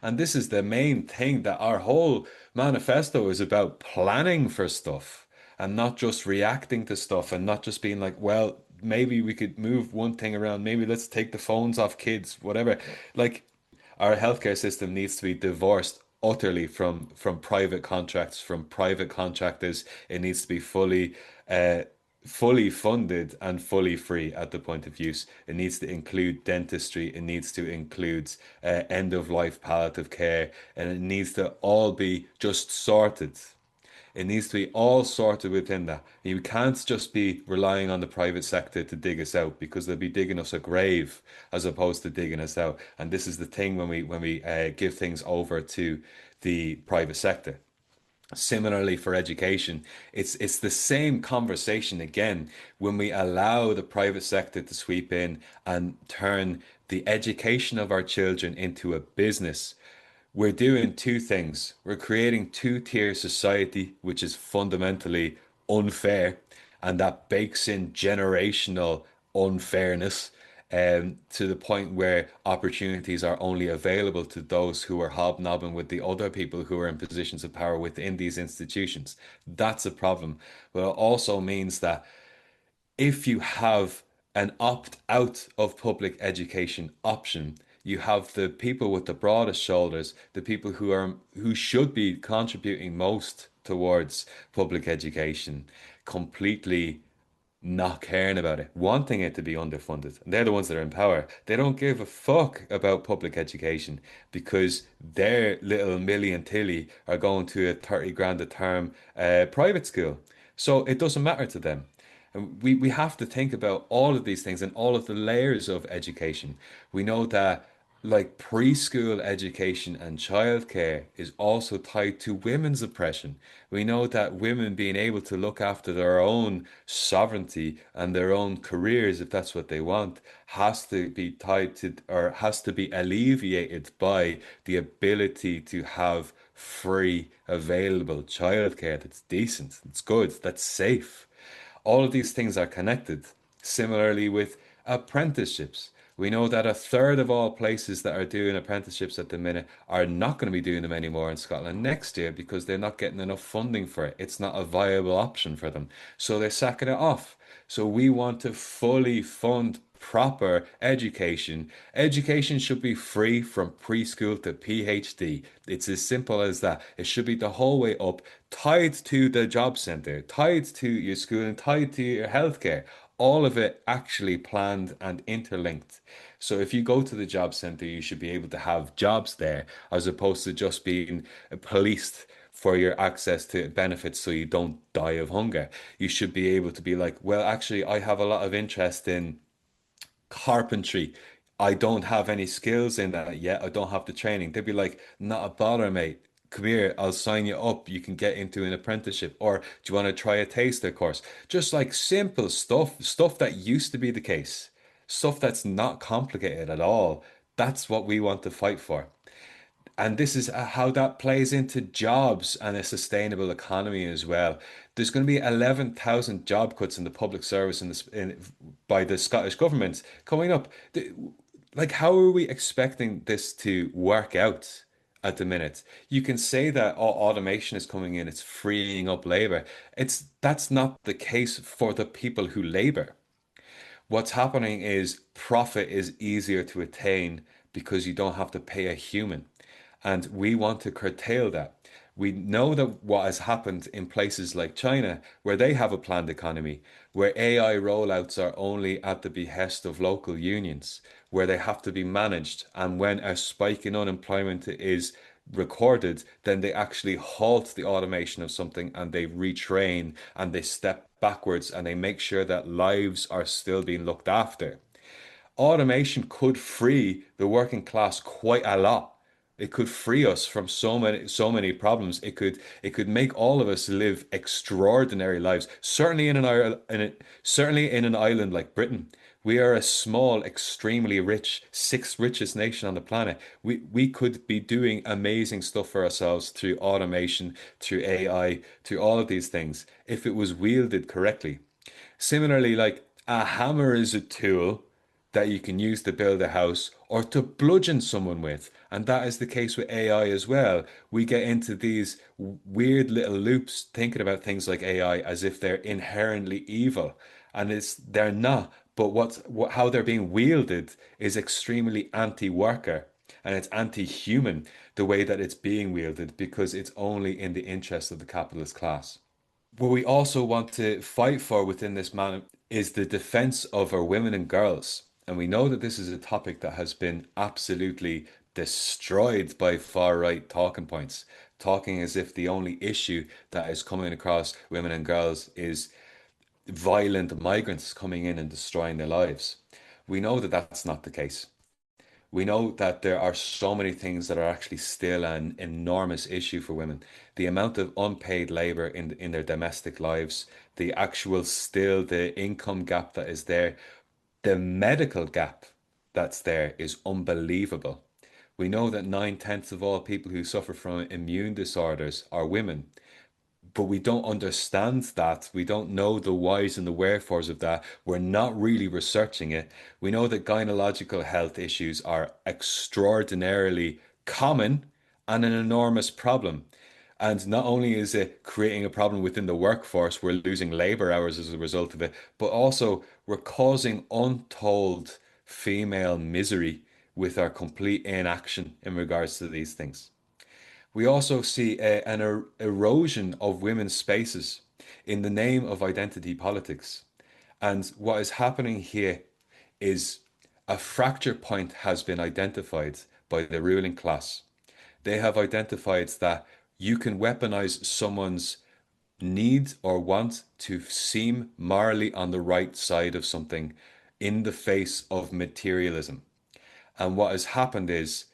And this is the main thing that our whole manifesto is about: planning for stuff and not just reacting to stuff and not just being like, well, maybe we could move one thing around, maybe let's take the phones off kids, whatever. Like our healthcare system needs to be divorced utterly from private contracts, from private contractors. It needs to be fully funded and fully free at the point of use. It needs to include dentistry. It needs to include end of life palliative care, and it needs to all be just sorted. It needs to be all sorted within that. You can't just be relying on the private sector to dig us out, because they'll be digging us a grave as opposed to digging us out. And this is the thing when we give things over to the private sector. Similarly for education, it's the same conversation again when we allow the private sector to sweep in and turn the education of our children into a business. We're doing two things. We're creating two-tier society, which is fundamentally unfair, and that bakes in generational unfairness, to the point where opportunities are only available to those who are hobnobbing with the other people who are in positions of power within these institutions. That's a problem. But it also means that if you have an opt out of public education option, you have the people with the broadest shoulders, the people who should be contributing most towards public education, completely not caring about it, wanting it to be underfunded. And they're the ones that are in power. They don't give a fuck about public education because their little Millie and Tilly are going to a 30 grand a term private school. So it doesn't matter to them. And we have to think about all of these things and all of the layers of education. We know that like preschool education and childcare is also tied to women's oppression. We know that women being able to look after their own sovereignty and their own careers, if that's what they want, has to be tied to, or has to be alleviated by the ability to have free, available childcare that's decent, that's good, that's safe. All of these things are connected. Similarly with apprenticeships. We know that a third of all places that are doing apprenticeships at the minute are not going to be doing them anymore in Scotland next year because they're not getting enough funding for it. It's not a viable option for them. So they're sacking it off. So we want to fully fund proper education. Education should be free from preschool to PhD. It's as simple as that. It should be the whole way up, tied to the job centre, tied to your school, and tied to your healthcare. All of it actually planned and interlinked. So if you go to the job centre, you should be able to have jobs there as opposed to just being policed for your access to benefits so you don't die of hunger. You should be able to be like, well, actually, I have a lot of interest in carpentry. I don't have any skills in that yet. I don't have the training. They'd be like, not a bother, mate. Come here, I'll sign you up. You can get into an apprenticeship. Or do you want to try a taster course? Just like simple stuff, stuff that used to be the case, stuff that's not complicated at all. That's what we want to fight for. And this is how that plays into jobs and a sustainable economy as well. There's going to be 11,000 job cuts in the public service by the Scottish government coming up. Like, how are we expecting this to work out at the minute? You can say that automation is coming in, it's freeing up labor. That's not the case for the people who labor. What's happening is profit is easier to attain because you don't have to pay a human. And we want to curtail that. We know that what has happened in places like China, where they have a planned economy, where AI rollouts are only at the behest of local unions, where they have to be managed, and when a spike in unemployment is recorded, then they actually halt the automation of something and they retrain and they step backwards and they make sure that lives are still being looked after. Automation could free the working class quite a lot. It could free us from so many problems. It could make all of us live extraordinary lives. Certainly certainly in an island like Britain, we are a small, extremely rich, sixth richest nation on the planet. We could be doing amazing stuff for ourselves through automation, through AI, through all of these things if it was wielded correctly. Similarly, like a hammer is a tool that you can use to build a house or to bludgeon someone with. And that is the case with AI as well. We get into these weird little loops thinking about things like AI as if they're inherently evil. And they're not. But how they're being wielded is extremely anti-worker and it's anti-human the way that it's being wielded because it's only in the interest of the capitalist class. What we also want to fight for within this man is the defense of our women and girls. And we know that this is a topic that has been absolutely destroyed by far right talking points, talking as if the only issue that is coming across women and girls is violent migrants coming in and destroying their lives. We know that that's not the case. We know that there are so many things that are actually still an enormous issue for women. The amount of unpaid labor in their domestic lives, the actual still the income gap that is there, the medical gap that's there is unbelievable. We know that 9/10 of all people who suffer from immune disorders are women, but we don't understand that. We don't know the whys and the wherefores of that. We're not really researching it. We know that gynecological health issues are extraordinarily common and an enormous problem. And not only is it creating a problem within the workforce, we're losing labor hours as a result of it, but also we're causing untold female misery with our complete inaction in regards to these things. We also see an erosion of women's spaces in the name of identity politics. And what is happening here is a fracture point has been identified by the ruling class. They have identified that you can weaponize someone's need or want to seem morally on the right side of something in the face of materialism. And what has happened is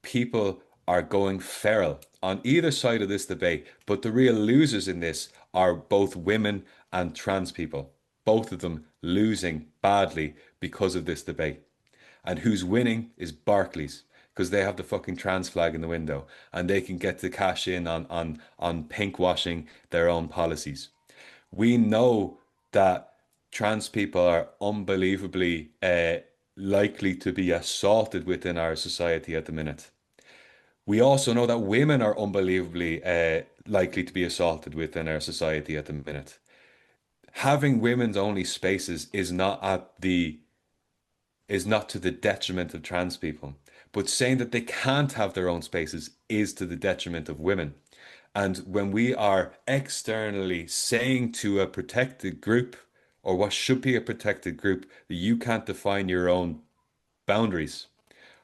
people are going feral on either side of this debate, but the real losers in this are both women and trans people, both of them losing badly because of this debate. And who's winning is Barclays because they have the fucking trans flag in the window and they can get to cash in on pink washing their own policies. We know that trans people are unbelievably likely to be assaulted within our society at the minute. We also know that women are unbelievably likely to be assaulted within our society at the minute. Having women's only spaces is not to the detriment of trans people, but saying that they can't have their own spaces is to the detriment of women. And when we are externally saying to a protected group, or what should be a protected group, that you can't define your own boundaries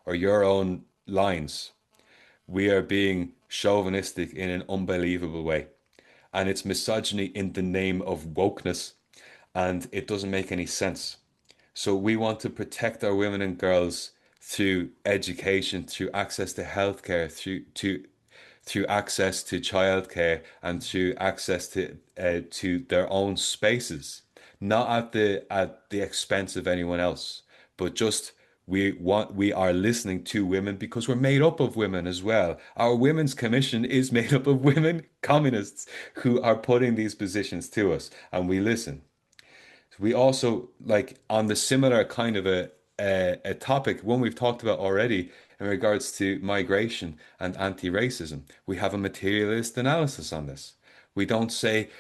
or your own lines, we are being chauvinistic in an unbelievable way. And it's misogyny in the name of wokeness, and it doesn't make any sense. So we want to protect our women and girls through education, through access to healthcare, through access to childcare, and through access to their own spaces, not at the expense of anyone else, but just we are listening to women because we're made up of women as well. Our women's commission is made up of women communists who are putting these positions to us, and we listen. We also like on the similar kind of a topic, one we've talked about already in regards to migration and anti-racism. We have a materialist analysis on this. We don't say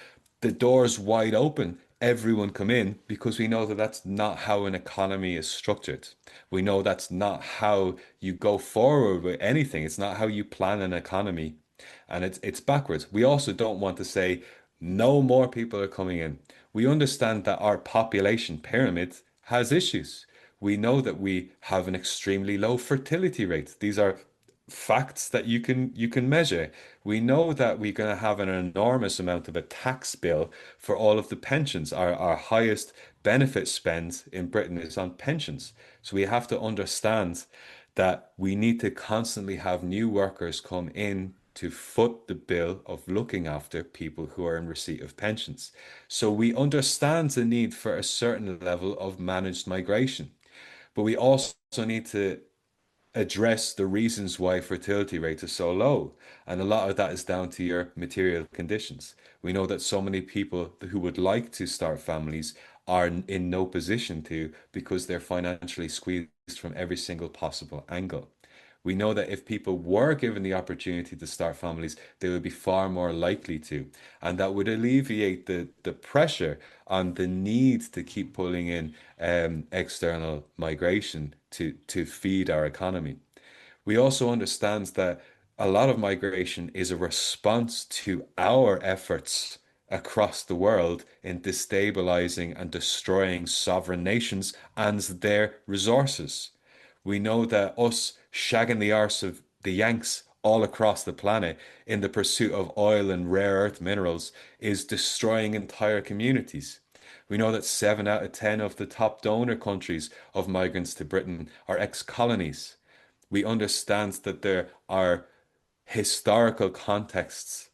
the door's wide open, everyone come in, because we know that that's not how an economy is structured. We know that's not how you go forward with anything. It's not how you plan an economy. And it's backwards. We also don't want to say no more people are coming in. We understand that our population pyramid has issues. We know that we have an extremely low fertility rate. These are facts that you can measure. We know that we're going to have an enormous amount of a tax bill for all of the pensions. Our highest benefit spend in Britain is on pensions. So we have to understand that we need to constantly have new workers come in to foot the bill of looking after people who are in receipt of pensions. So we understand the need for a certain level of managed migration, but we also need to address the reasons why fertility rate is so low. And a lot of that is down to your material conditions. We know that so many people who would like to start families are in no position to because they're financially squeezed from every single possible angle. We know that if people were given the opportunity to start families, they would be far more likely to. And that would alleviate the pressure on the need to keep pulling in external migration to feed our economy. We also understand that a lot of migration is a response to our efforts across the world in destabilizing and destroying sovereign nations and their resources. We know that us shagging the arse of the Yanks all across the planet in the pursuit of oil and rare earth minerals is destroying entire communities. We know that 7 out of 10 of the top donor countries of migrants to Britain are ex-colonies. We understand that there are historical contexts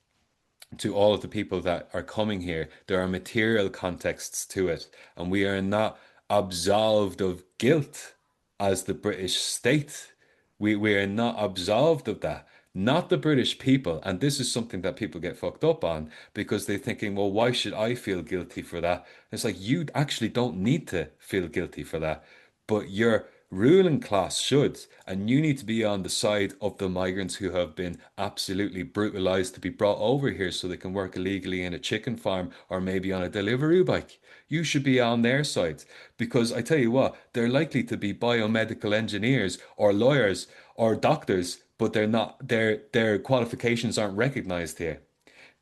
to all of the people that are coming here. There are material contexts to it, and we are not absolved of guilt as the British state. We are not absolved of that. Not the British people. And this is something that people get fucked up on because they're thinking, well, why should I feel guilty for that? It's like you actually don't need to feel guilty for that, but your ruling class should, and you need to be on the side of the migrants who have been absolutely brutalized to be brought over here so they can work illegally in a chicken farm or maybe on a delivery bike. You should be on their side because I tell you what, they're likely to be biomedical engineers or lawyers or doctors, but they're not, their qualifications aren't recognized here.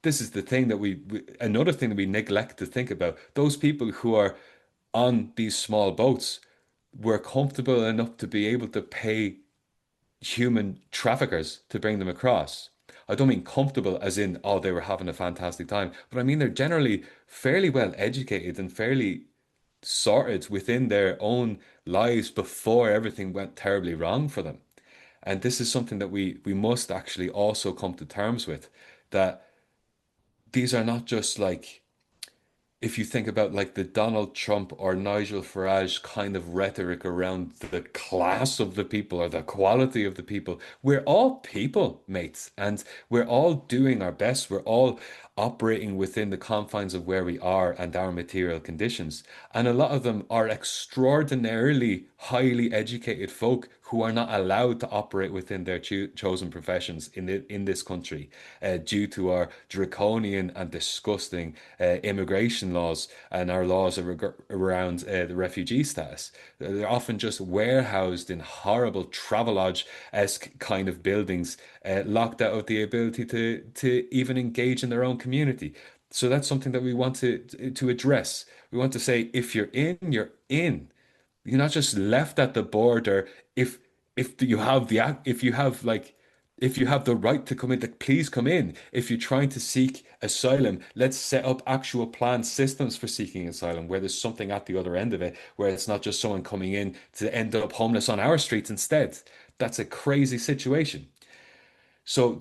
This is the thing that another thing that we neglect to think about. Those people who are on these small boats were comfortable enough to be able to pay human traffickers to bring them across. I don't mean comfortable as in, oh, they were having a fantastic time, but I mean they're generally fairly well educated and fairly sorted within their own lives before everything went terribly wrong for them. And this is something that we must actually also come to terms with, that these are not just like if you think about like the Donald Trump or Nigel Farage kind of rhetoric around the class of the people or the quality of the people, we're all people, mates, and we're all doing our best. We're all operating within the confines of where we are and our material conditions. And a lot of them are extraordinarily highly educated folk who are not allowed to operate within their chosen professions in this country due to our draconian and disgusting immigration laws and our laws around the refugee status. They're often just warehoused in horrible Travelodge-esque kind of buildings, locked out of the ability to even engage in their own community. So that's something that we want to address. We want to say, if you're in, you're in. You're not just left at the border if you have if you have like if you have the right to come in, like please come in. If you're trying to seek asylum, let's set up actual planned systems for seeking asylum where there's something at the other end of it, where it's not just someone coming in to end up homeless on our streets instead. That's a crazy situation. So,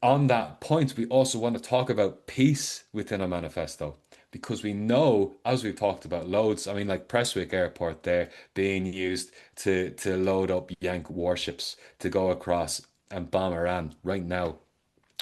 on that point, we also want to talk about peace within a manifesto because we know, as we've talked about loads, I mean, like Prestwick Airport there being used to load up Yank warships to go across and bomb Iran right now.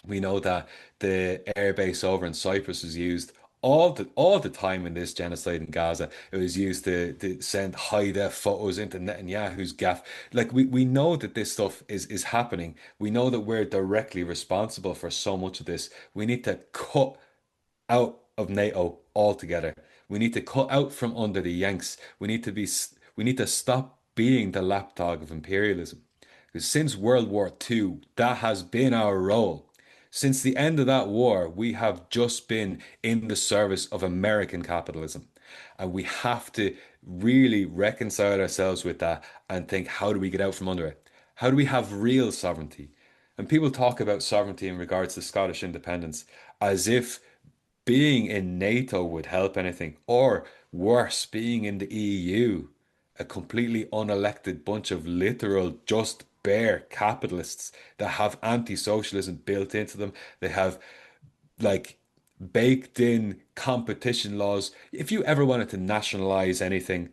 We know that the airbase over in Cyprus is used all the time in this genocide in Gaza. It was used to send high def photos into Netanyahu's gaff. Like we know that this stuff is happening. We know that we're directly responsible for so much of this. We need to cut out of NATO altogether. We need to cut out from under the Yanks. We need to stop being the lapdog of imperialism. Because since World War II, that has been our role. Since the end of that war, we have just been in the service of American capitalism. And we have to really reconcile ourselves with that and think, how do we get out from under it? How do we have real sovereignty? And people talk about sovereignty in regards to Scottish independence as if being in NATO would help anything, or worse, being in the EU, a completely unelected bunch of literal, just bare capitalists that have anti-socialism built into them. They have like baked in competition laws. If you ever wanted to nationalize anything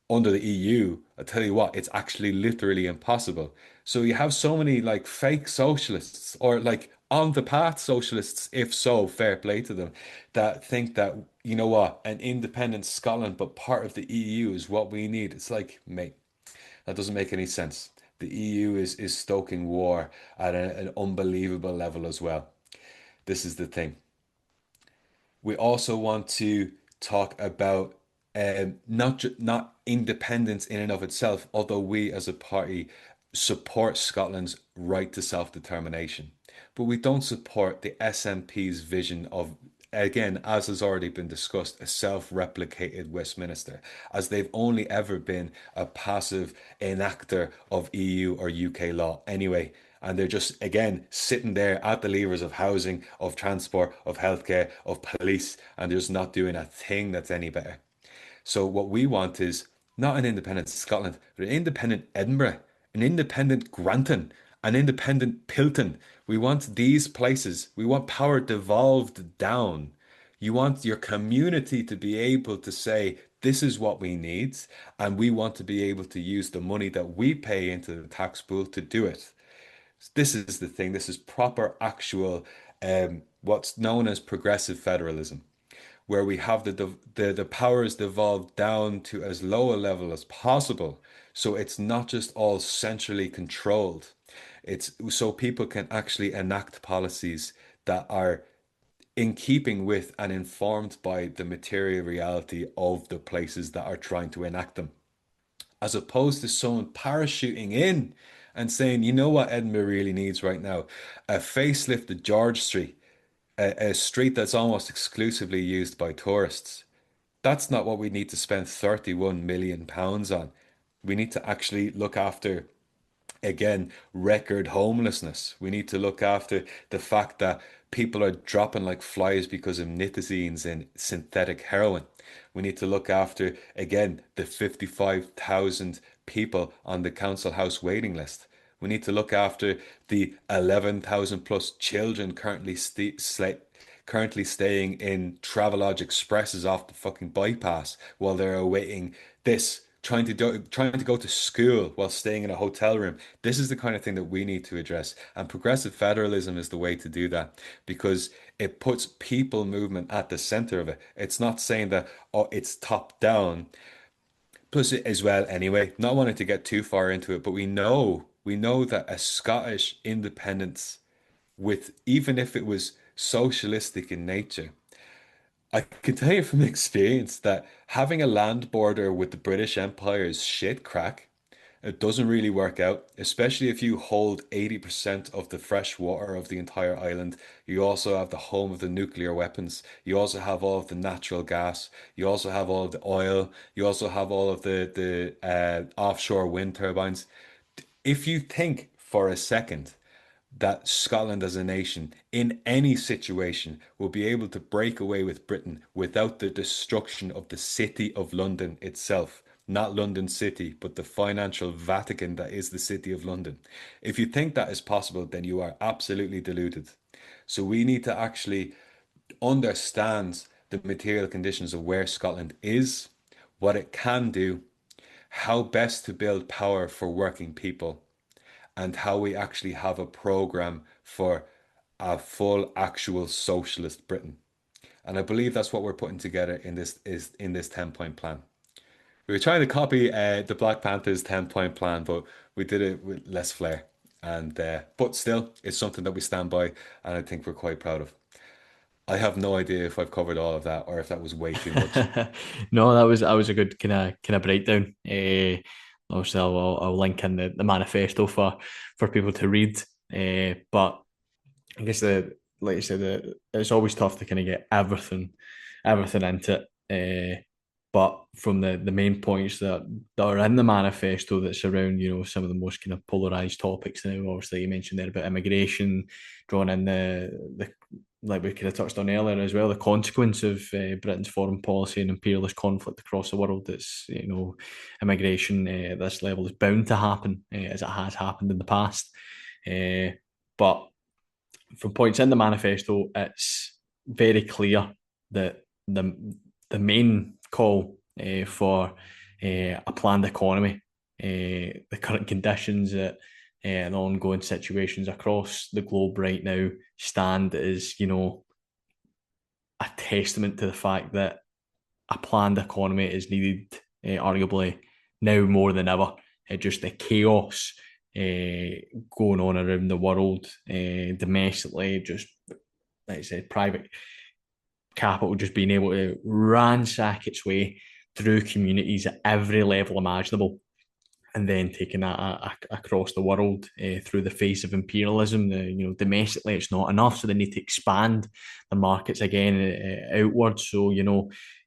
under the EU, I tell you what, it's actually literally impossible. So you have so many like fake socialists or like on the path socialists, if so, fair play to them, that think that, you know what, an independent Scotland, but part of the EU is what we need. It's like, mate, that doesn't make any sense. The EU is stoking war at an unbelievable level as well. This is the thing. We also want to talk about not independence in and of itself, although we as a party support Scotland's right to self-determination. But we don't support the SNP's vision of, again, as has already been discussed, a self-replicated Westminster, as they've only ever been a passive enactor of EU or UK law anyway. And they're just, again, sitting there at the levers of housing, of transport, of healthcare, of police, and they're just not doing a thing that's any better. So what we want is not an independent Scotland, but an independent Edinburgh, an independent Granton, an independent Pilton. We want these places. We want power devolved down. You want your community to be able to say, this is what we need, and we want to be able to use the money that we pay into the tax pool to do it. This is the thing. This is proper, actual, what's known as progressive federalism, where we have the powers devolved down to as low a level as possible. So it's not just all centrally controlled. It's so people can actually enact policies that are in keeping with and informed by the material reality of the places that are trying to enact them, as opposed to someone parachuting in and saying, you know what Edinburgh really needs right now? A facelift of George Street, a street that's almost exclusively used by tourists. That's not what we need to spend 31 million pounds on. We need to actually look after, again, record homelessness. We need to look after the fact that people are dropping like flies because of nitazines and synthetic heroin. We need to look after, again, the 55,000 people on the council house waiting list. We need to look after the 11,000 plus children currently staying in Travelodge Expresses off the fucking bypass while they're awaiting this, trying to go to school while staying in a hotel room. This is the kind of thing that we need to address, and progressive federalism is the way to do that because it puts people movement at the center of it. It's not saying that, oh, it's top down. Plus, as well, anyway, not wanting to get too far into it, but we know that a Scottish independence, with even if it was socialistic in nature, I can tell you from experience that having a land border with the British Empire is shit crack. It doesn't really work out, especially if you hold 80% of the fresh water of the entire island. You also have the home of the nuclear weapons. You also have all of the natural gas. You also have all of the oil. You also have all of the offshore wind turbines. If you think for a second that Scotland as a nation, in any situation, will be able to break away with Britain without the destruction of the City of London itself. Not London City, but the financial Vatican that is the City of London. If you think that is possible, then you are absolutely deluded. So we need to actually understand the material conditions of where Scotland is, what it can do, how best to build power for working people, and how we actually have a program for a full actual socialist Britain. And I believe that's what we're putting together in this 10-point plan. We were trying to copy the Black Panthers 10-point plan, but we did it with less flair. And but still, it's something that we stand by, and I think we're quite proud of. I have no idea if I've covered all of that or if that was way too much. No, that was a good kind of breakdown. Obviously, I'll link in the manifesto for people to read. But I guess like I said, it's always tough to kind of get everything into it. But from the main points that are in the manifesto that surround, some of the most kind of polarized topics now, obviously you mentioned there about immigration, drawing in the like we kind of touched on earlier as well, the consequence of Britain's foreign policy and imperialist conflict across the world. That's immigration at this level is bound to happen, as it has happened in the past. But from points in the manifesto, it's very clear that the main call for a planned economy, the current conditions that and ongoing situations across the globe right now stand as a testament to the fact that a planned economy is needed, arguably now more than ever. Just the chaos going on around the world, domestically, just like I said, private capital just being able to ransack its way through communities at every level imaginable, and then taking that across the world through the face of imperialism. Domestically, it's not enough, so they need to expand the markets again outwards. So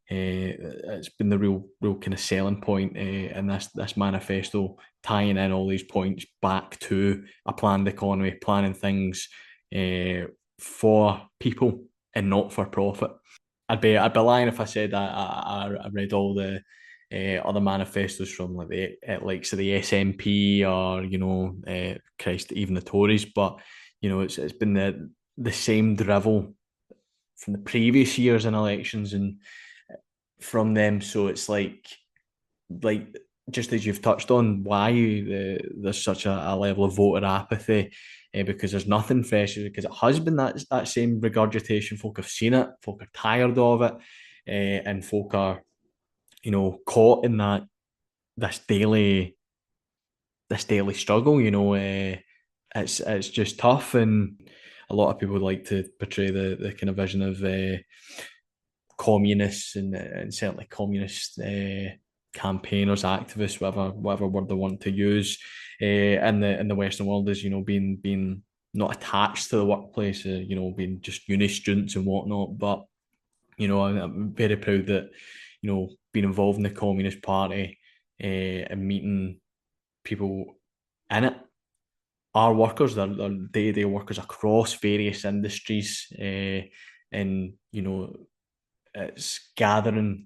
it's been the real kind of selling point in this manifesto, tying in all these points back to a planned economy, planning things for people and not for profit. I'd be lying if I said I read all the other manifestos from like the likes of the SNP or Christ, even the Tories, but it's been the same drivel from the previous years in elections and from them. So it's like just as you've touched on why there's such a level of voter apathy, because there's nothing fresh, because it has been that same regurgitation. Folk have seen it, folk are tired of it, and folk are caught in this daily this daily struggle. It's just tough, and a lot of people would like to portray the kind of vision of communists and certainly communist campaigners, activists, whatever word they want to use, in the Western world, as being not attached to the workplace, being just uni students and whatnot. But I'm very proud that being involved in the Communist Party and meeting people in it are workers, they're day-to-day workers across various industries, and it's gathering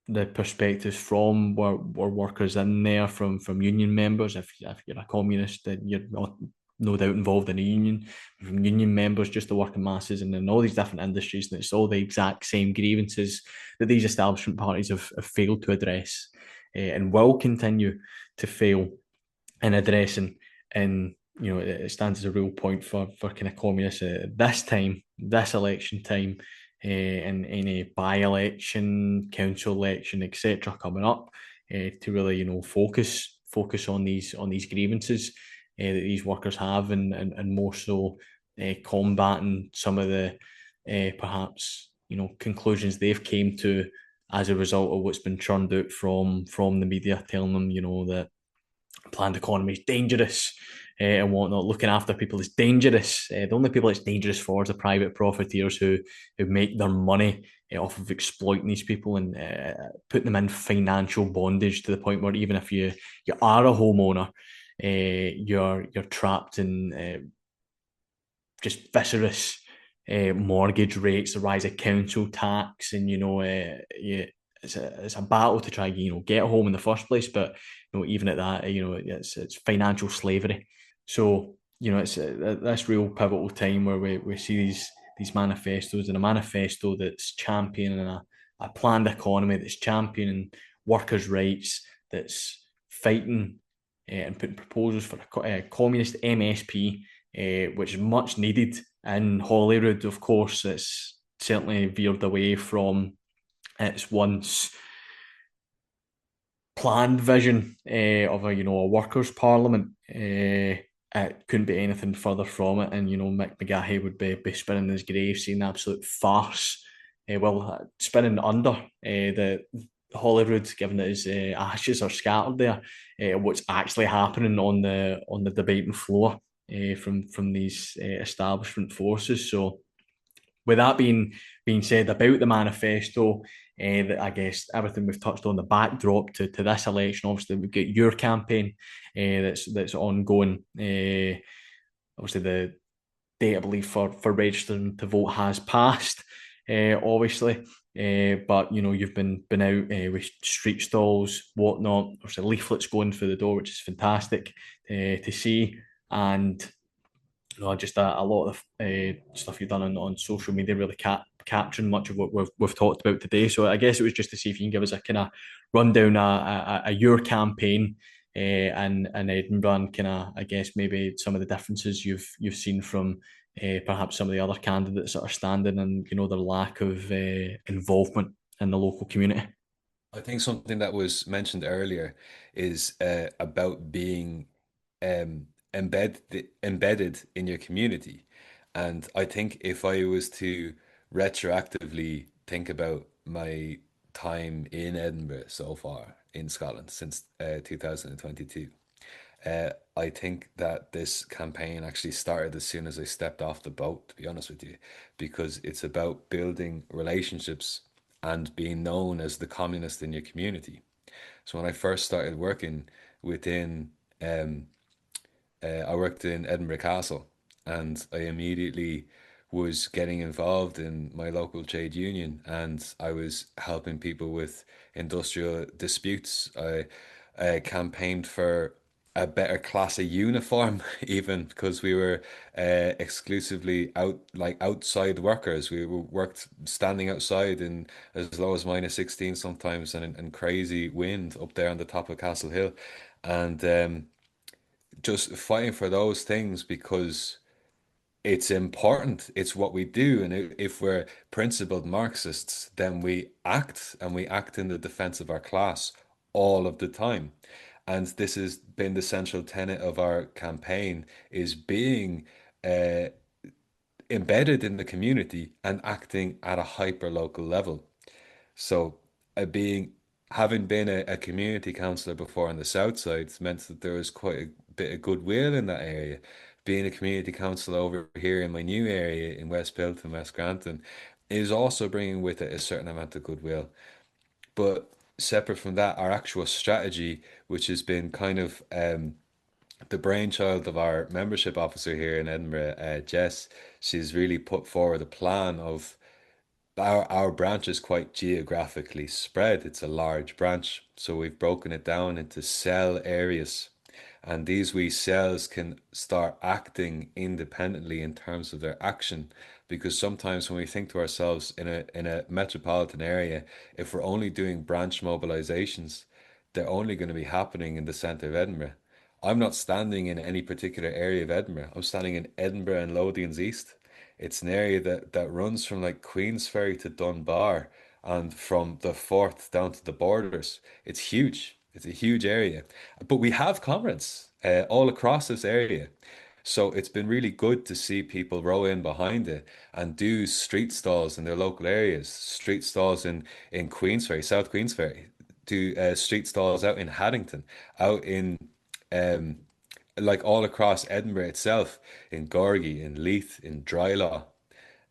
the perspectives from were workers in there, from union members. If you're a communist, then you're not no doubt involved in a union, from union members, just the working masses, and in all these different industries. And it's all the exact same grievances that these establishment parties have failed to address, and will continue to fail in addressing. And it stands as a real point for kind of communists at this time, this election time, in any by-election, council election, etc., coming up, to really focus on these grievances that these workers have, and more so combating some of the perhaps conclusions they've came to as a result of what's been churned out from the media, telling them that planned economy is dangerous, and whatnot. Looking after people is dangerous. The only people it's dangerous for is the private profiteers who make their money off of exploiting these people and putting them in financial bondage, to the point where even if you are a homeowner, you're trapped in just viscerous mortgage rates, the rise of council tax, and it's a battle to try get home in the first place. But even at that, it's financial slavery. So it's this real pivotal time where we see these manifestos, and a manifesto that's championing a planned economy, that's championing workers' rights, that's fighting and putting proposals for a communist MSP, which is much needed in Holyrood. Of course, it's certainly veered away from its once planned vision of a workers' parliament. It couldn't be anything further from it, and Mick McGahey would be spinning his grave, seeing absolute farce. Spinning under the Holyrood, given that his ashes are scattered there. What's actually happening on the debating floor, from these establishment forces. So with that being said about the manifesto, that I guess everything we've touched on, the backdrop to this election, obviously we've got your campaign that's ongoing. Obviously the date I believe for registering to vote has passed, obviously. But you know you've been out with street stalls, whatnot. Obviously leaflets going through the door, which is fantastic to see, and you know, just a lot of stuff you've done on social media really capturing much of what we've talked about today. So I guess it was just to see if you can give us a kind of rundown a your campaign in Edinburgh and kind of I guess maybe some of the differences you've seen from perhaps some of the other candidates that are standing and you know their lack of involvement in the local community. I think something that was mentioned earlier is about being embedded in your community. And I think if I was to retroactively think about my time in Edinburgh so far in Scotland since 2022, I think that this campaign actually started as soon as I stepped off the boat, to be honest with you, because it's about building relationships and being known as the communist in your community. So when I first started working within, I worked in Edinburgh Castle, and I immediately was getting involved in my local trade union, and I was helping people with industrial disputes. I campaigned for a better class of uniform, even because we were exclusively outside workers. We worked standing outside in as low as -16 sometimes, and crazy wind up there on the top of Castle Hill, and just fighting for those things because it's important. It's what we do. And if we're principled Marxists, then we act and we act in the defense of our class all of the time. And this has been the central tenet of our campaign is being uh, embedded in the community and acting at a hyper local level. So, being having been a community councillor before on the south side meant that there was quite a bit of goodwill in that area. Being a community councillor over here in my new area in West Pilton, West Granton, is also bringing with it a certain amount of goodwill. But separate from that, our actual strategy, which has been kind of the brainchild of our membership officer here in Edinburgh, Jess, she's really put forward a plan of our branch is quite geographically spread. It's a large branch, so we've broken it down into cell areas. And these wee cells can start acting independently in terms of their action. Because sometimes when we think to ourselves in a metropolitan area, if we're only doing branch mobilizations, they're only going to be happening in the centre of Edinburgh. I'm not standing in any particular area of Edinburgh. I'm standing in Edinburgh and Lothians East. It's an area that runs from like Queensferry to Dunbar and from the Forth down to the borders. It's huge. It's a huge area. But we have comrades all across this area. So it's been really good to see people row in behind it and do street stalls in their local areas, street stalls in Queensferry, South Queensferry, do street stalls out in Haddington, out in um, like all across Edinburgh itself, in Gorgie, in Leith, in Drylaw,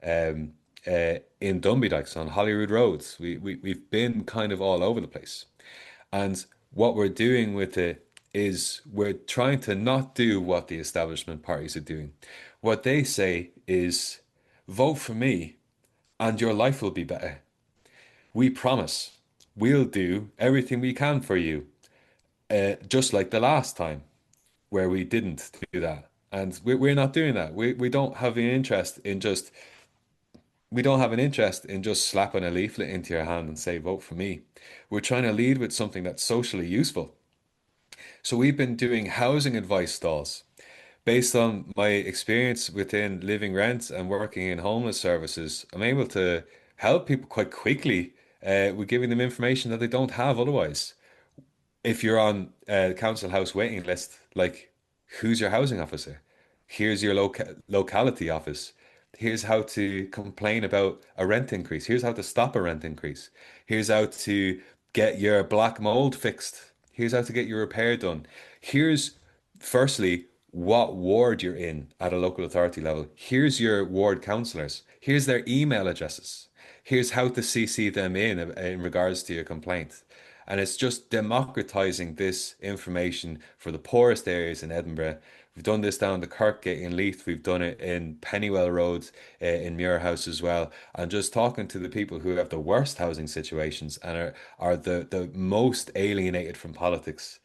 um, in Dunby Dykes, on Holyrood roads. We've been kind of all over the place. And what we're doing with it is we're trying to not do what the establishment parties are doing. What they say is vote for me and your life will be better. We promise we'll do everything we can for you, just like the last time where we didn't do that. And we're not doing that. We don't have an interest in just we don't have an interest in just slapping a leaflet into your hand and say vote for me. We're trying to lead with something that's socially useful. So we've been doing housing advice stalls. Based on my experience within living rent and working in homeless services, I'm able to help people quite quickly with giving them information that they don't have otherwise. If you're on a council house waiting list, like who's your housing officer? Here's your locality office. Here's how to complain about a rent increase. Here's how to stop a rent increase. Here's how to get your black mold fixed. Here's how to get your repair done. Here's firstly what ward you're in at a local authority level. Here's your ward councillors. Here's their email addresses. Here's how to CC them in regards to your complaint. And it's just democratizing this information for the poorest areas in Edinburgh. We've done this down the Kirkgate in Leith. We've done it in Pennywell Road in Muirhouse as well. And just talking to the people who have the worst housing situations and are the most alienated from politics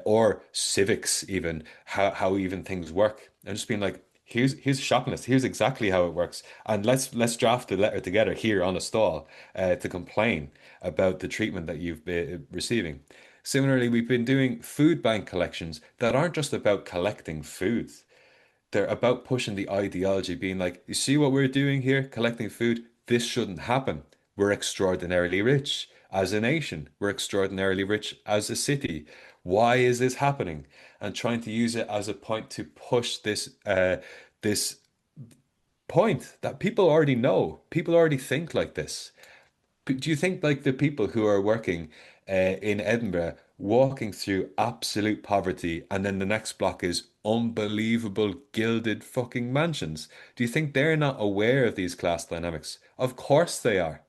or civics, even how even things work. And just being like, here's a shopping list. Here's exactly how it works, and let's draft a letter together here on a stall to complain about the treatment that you've been receiving. Similarly, we've been doing food bank collections that aren't just about collecting food. They're about pushing the ideology, being like, you see what we're doing here, collecting food? This shouldn't happen. We're extraordinarily rich as a nation. We're extraordinarily rich as a city. Why is this happening? And trying to use it as a point to push this point that people already know. People already think like this. Do you think like the people who are working in Edinburgh walking through absolute poverty and then the next block is unbelievable gilded fucking mansions? Do you think they're not aware of these class dynamics? Of course they are.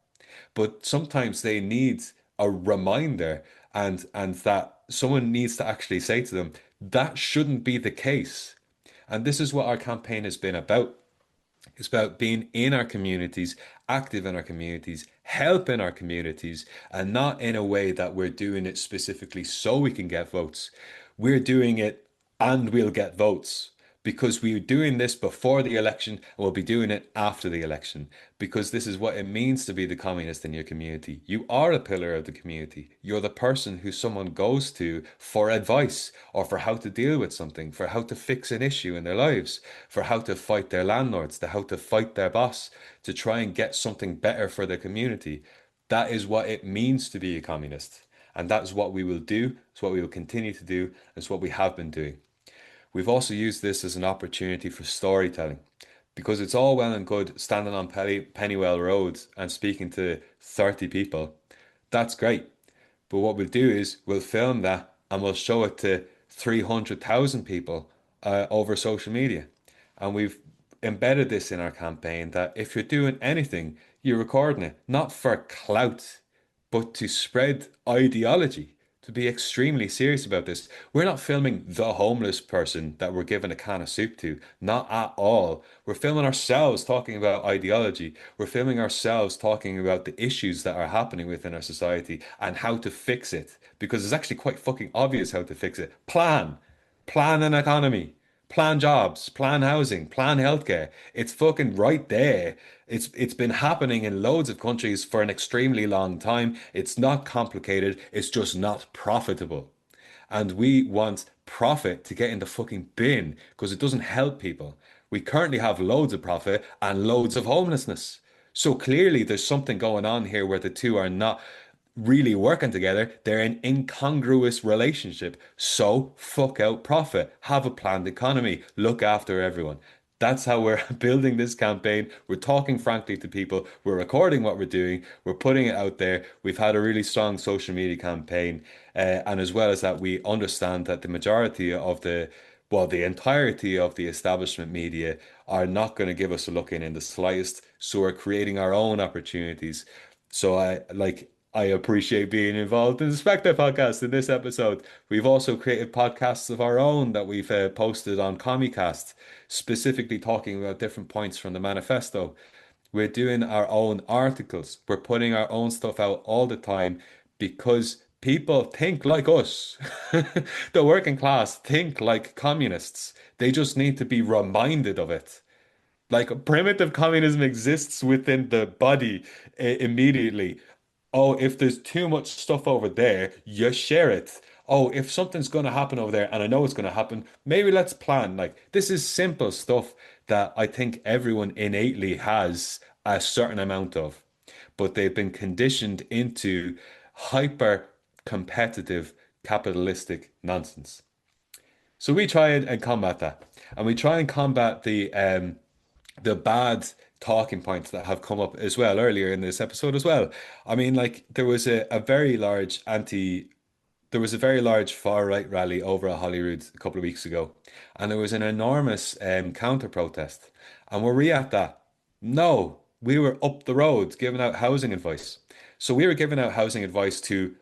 But sometimes they need a reminder and that someone needs to actually say to them, that shouldn't be the case. And this is what our campaign has been about. It's about being in our communities, active in our communities, helping our communities, and not in a way that we're doing it specifically so we can get votes. We're doing it and we'll get votes because we're doing this before the election and we'll be doing it after the election because this is what it means to be the communist in your community. You are a pillar of the community. You're the person who someone goes to for advice or for how to deal with something, for how to fix an issue in their lives, for how to fight their landlords, to how to fight their boss, to try and get something better for their community. That is what it means to be a communist. And that's what we will do. It's what we will continue to do. It's what we have been doing. We've also used this as an opportunity for storytelling because it's all well and good standing on Pennywell Road and speaking to 30 people. That's great. But what we'll do is we'll film that and we'll show it to 300,000 people over social media. And we've embedded this in our campaign that if you're doing anything, you're recording it, not for clout, but to spread ideology, to be extremely serious about this. We're not filming the homeless person that we're giving a can of soup to, not at all. We're filming ourselves talking about ideology. We're filming ourselves talking about the issues that are happening within our society and how to fix it, because it's actually quite fucking obvious how to fix it. Plan an economy. Plan jobs, plan housing, plan healthcare. It's fucking right there. It's been happening in loads of countries for an extremely long time. It's not complicated. It's just not profitable. And we want profit to get in the fucking bin because it doesn't help people. We currently have loads of profit and loads of homelessness. So clearly there's something going on here where the two are not really working together. They're an incongruous relationship. So fuck out profit. Have a planned economy. Look after everyone. That's how we're building this campaign. We're talking frankly to people. We're recording what we're doing. We're putting it out there. We've had a really strong social media campaign. And as well as that, we understand that the majority of the entirety of the establishment media are not going to give us a look in the slightest. So we're creating our own opportunities. So I appreciate being involved in the SPECTRE podcast in this episode. We've also created podcasts of our own that we've posted on Comicast, specifically talking about different points from the manifesto. We're doing our own articles. We're putting our own stuff out all the time because people think like us. The working class think like communists. They just need to be reminded of it. Like primitive communism exists within the body immediately. Oh, if there's too much stuff over there, you share it. Oh, if something's going to happen over there and I know it's going to happen, maybe let's plan. Like this is simple stuff that I think everyone innately has a certain amount of, but they've been conditioned into hyper competitive capitalistic nonsense. So we try and combat that. And we try and combat the bad talking points that have come up as well earlier in this episode as well. I mean, like there was a very large there was a very large far right rally over at Holyrood a couple of weeks ago, and there was an enormous counter protest. And were we at that? No, we were up the road giving out housing advice. So we were giving out housing advice to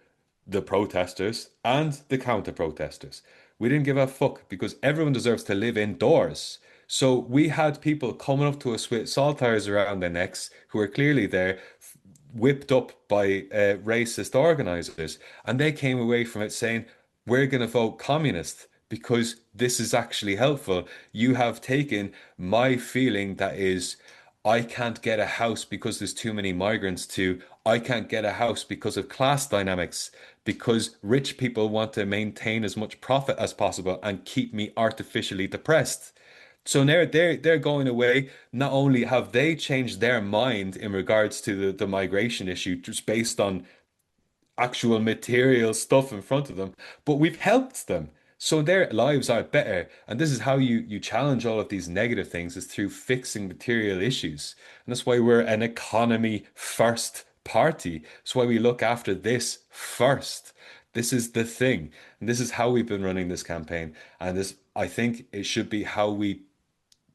the protesters and the counter protesters. We didn't give a fuck because everyone deserves to live indoors. So we had people coming up to us with saltires around their necks who were clearly there, whipped up by racist organizers, and they came away from it saying, "We're going to vote communist because this is actually helpful. You have taken my feeling that is, I can't get a house because there's too many migrants, to I can't get a house because of class dynamics, because rich people want to maintain as much profit as possible and keep me artificially depressed." So they're going away. Not only have they changed their mind in regards to the migration issue just based on actual material stuff in front of them, but we've helped them. So their lives are better. And this is how you challenge all of these negative things, is through fixing material issues. And that's why we're an economy first party. That's why we look after this first. This is the thing. And this is how we've been running this campaign. And this, I think it should be how we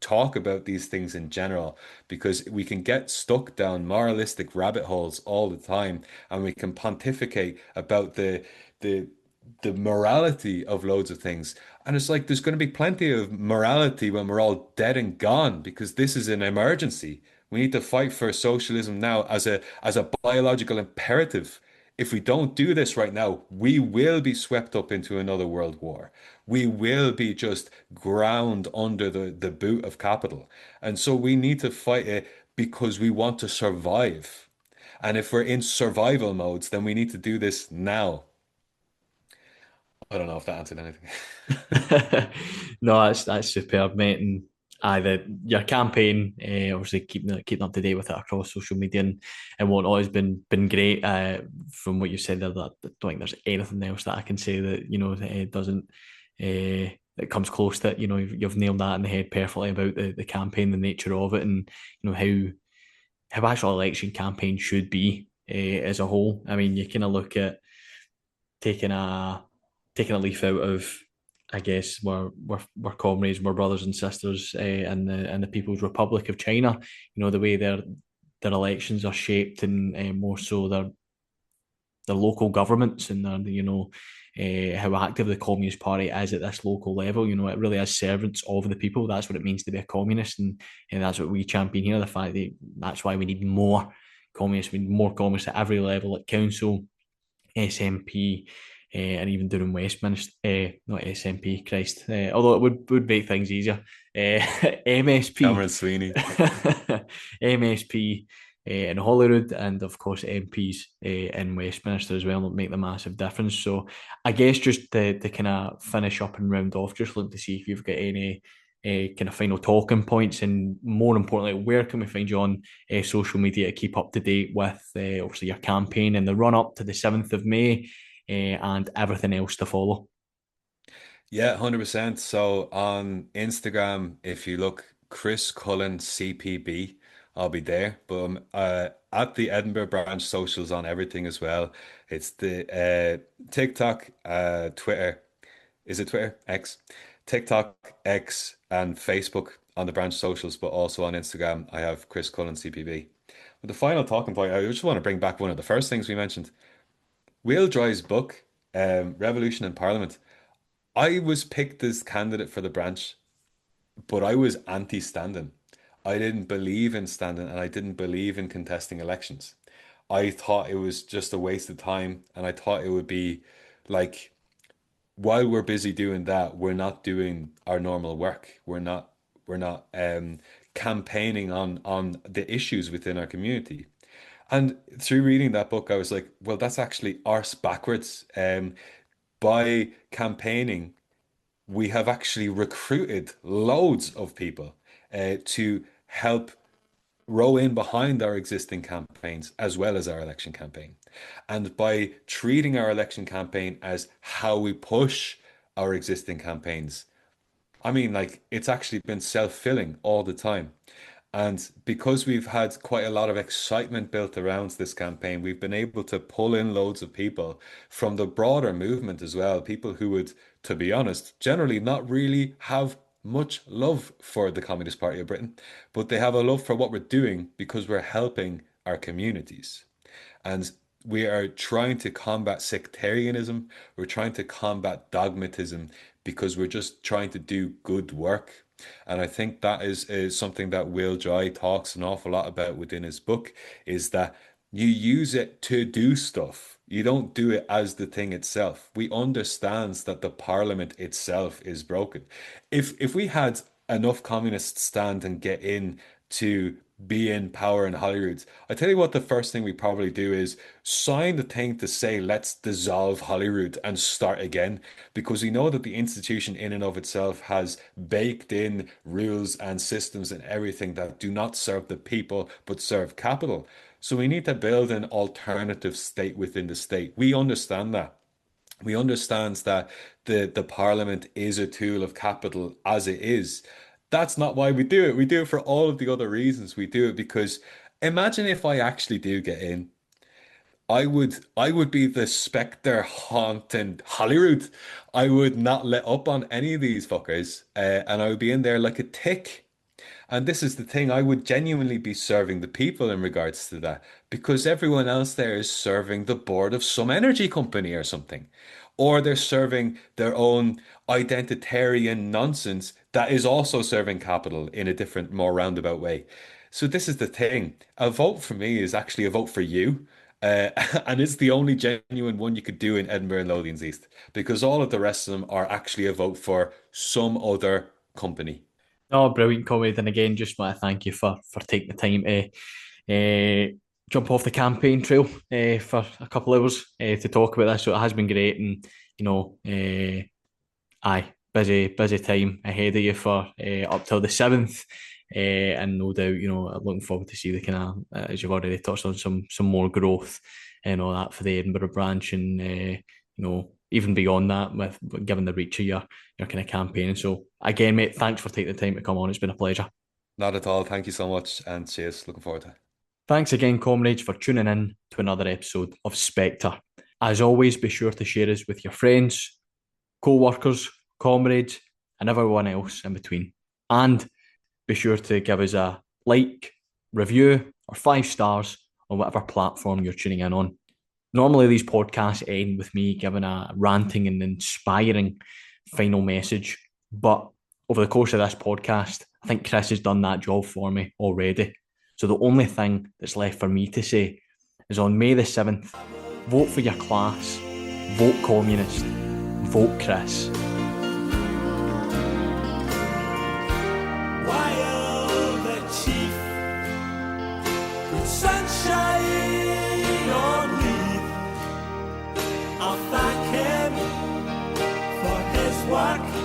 talk about these things in general, because we can get stuck down moralistic rabbit holes all the time, and we can pontificate about the the morality of loads of things. And it's like there's going to be plenty of morality when we're all dead and gone, because this is an emergency. We need to fight for socialism now as a biological imperative. If we don't do this right now, we will be swept up into another world war. We will be just ground under the boot of capital. And so we need to fight it because we want to survive. And if we're in survival modes, then we need to do this now. I don't know if that answered anything. No, that's superb, mate. And your campaign, obviously keeping up to date with it across social media and whatnot has been great. From what you said there, that I don't think there's anything else that I can say that doesn't that comes close to it. You've nailed that in the head perfectly about the campaign, the nature of it, and how actual election campaign should be as a whole. I mean, you kind of look at taking a taking a leaf out of, I guess, we're comrades, we're brothers and sisters in the People's Republic of China. The way their elections are shaped, and more so their local governments, and their how active the Communist Party is at this local level. It really is servants of the people. That's what it means to be a communist, and that's what we champion here. The fact that that's why we need more communists. We need more communists at every level, at council, SNP, and even doing Westminster, not SNP, Christ. Although it would make things easier. MSP, Cameron Sweeney. MSP in Holyrood, and of course MPs in Westminster as well, will make the massive difference. So I guess just to kind of finish up and round off, just look to see if you've got any kind of final talking points, and more importantly, where can we find you on social media to keep up to date with obviously your campaign and the run up to the 7th of May and everything else to follow? Yeah, 100%. So on Instagram, if you look Chris Cullen CPB, I'll be there. But at the Edinburgh branch socials on everything as well. It's the TikTok, Twitter. Is it Twitter? X. TikTok, X, and Facebook on the branch socials, but also on Instagram, I have Chris Cullen CPB. But the final talking point, I just want to bring back one of the first things we mentioned. Will Dry's book, Revolution in Parliament. I was picked as candidate for the branch, but I was anti-standing. I didn't believe in standing, and I didn't believe in contesting elections. I thought it was just a waste of time, and I thought it would be like, while we're busy doing that, we're not doing our normal work. We're not campaigning on the issues within our community. And through reading that book, I was like, well, that's actually arse backwards. By campaigning, we have actually recruited loads of people to help row in behind our existing campaigns as well as our election campaign. And by treating our election campaign as how we push our existing campaigns, I mean, like, it's actually been self-filling all the time. And because we've had quite a lot of excitement built around this campaign, we've been able to pull in loads of people from the broader movement as well. People who would, to be honest, generally not really have much love for the Communist Party of Britain, but they have a love for what we're doing because we're helping our communities. And we are trying to combat sectarianism. We're trying to combat dogmatism because we're just trying to do good work. And I think that is something that Will Joy talks an awful lot about within his book, is that you use it to do stuff. You don't do it as the thing itself. We understand that the parliament itself is broken. If we had enough communists stand and get in to be in power in Holyrood, I tell you what, the first thing we probably do is sign the thing to say let's dissolve Holyrood and start again, because we know that the institution in and of itself has baked in rules and systems and everything that do not serve the people but serve capital. So we need to build an alternative state within the state. We understand that. We understand that the parliament is a tool of capital as it is. That's not why we do it. We do it for all of the other reasons. We do it because imagine if I actually do get in. I would be the spectre haunting Holyrood. I would not let up on any of these fuckers, and I would be in there like a tick. And this is the thing, I would genuinely be serving the people in regards to that, because everyone else there is serving the board of some energy company or something. Or they're serving their own identitarian nonsense that is also serving capital in a different, more roundabout way. So this is the thing. A vote for me is actually a vote for you. Uh, and it's the only genuine one you could do in Edinburgh and Lothians East, because all of the rest of them are actually a vote for some other company. Oh, brilliant, Comrade. And again, just want to thank you for taking the time to jump off the campaign trail for a couple of hours to talk about this. So it has been great, and aye, busy time ahead of you for up till the 7th. And no doubt, looking forward to see the kind of, as you've already touched on, some more growth and all that for the Edinburgh branch, and even beyond that, with given the reach of your kind of campaign. So again, mate, thanks for taking the time to come on. It's been a pleasure. Not at all. Thank you so much, and cheers. Looking forward to it. Thanks again, comrades, for tuning in to another episode of Spectre. As always, be sure to share us with your friends, co-workers, comrades, and everyone else in between. And be sure to give us a like, review, or 5 stars on whatever platform you're tuning in on. Normally, these podcasts end with me giving a ranting and inspiring final message. But over the course of this podcast, I think Chris has done that job for me already. So the only thing that's left for me to say is on May the 7th, vote for your class, vote communist, vote Chris. Sunshine on Leith, I'll thank him for his work.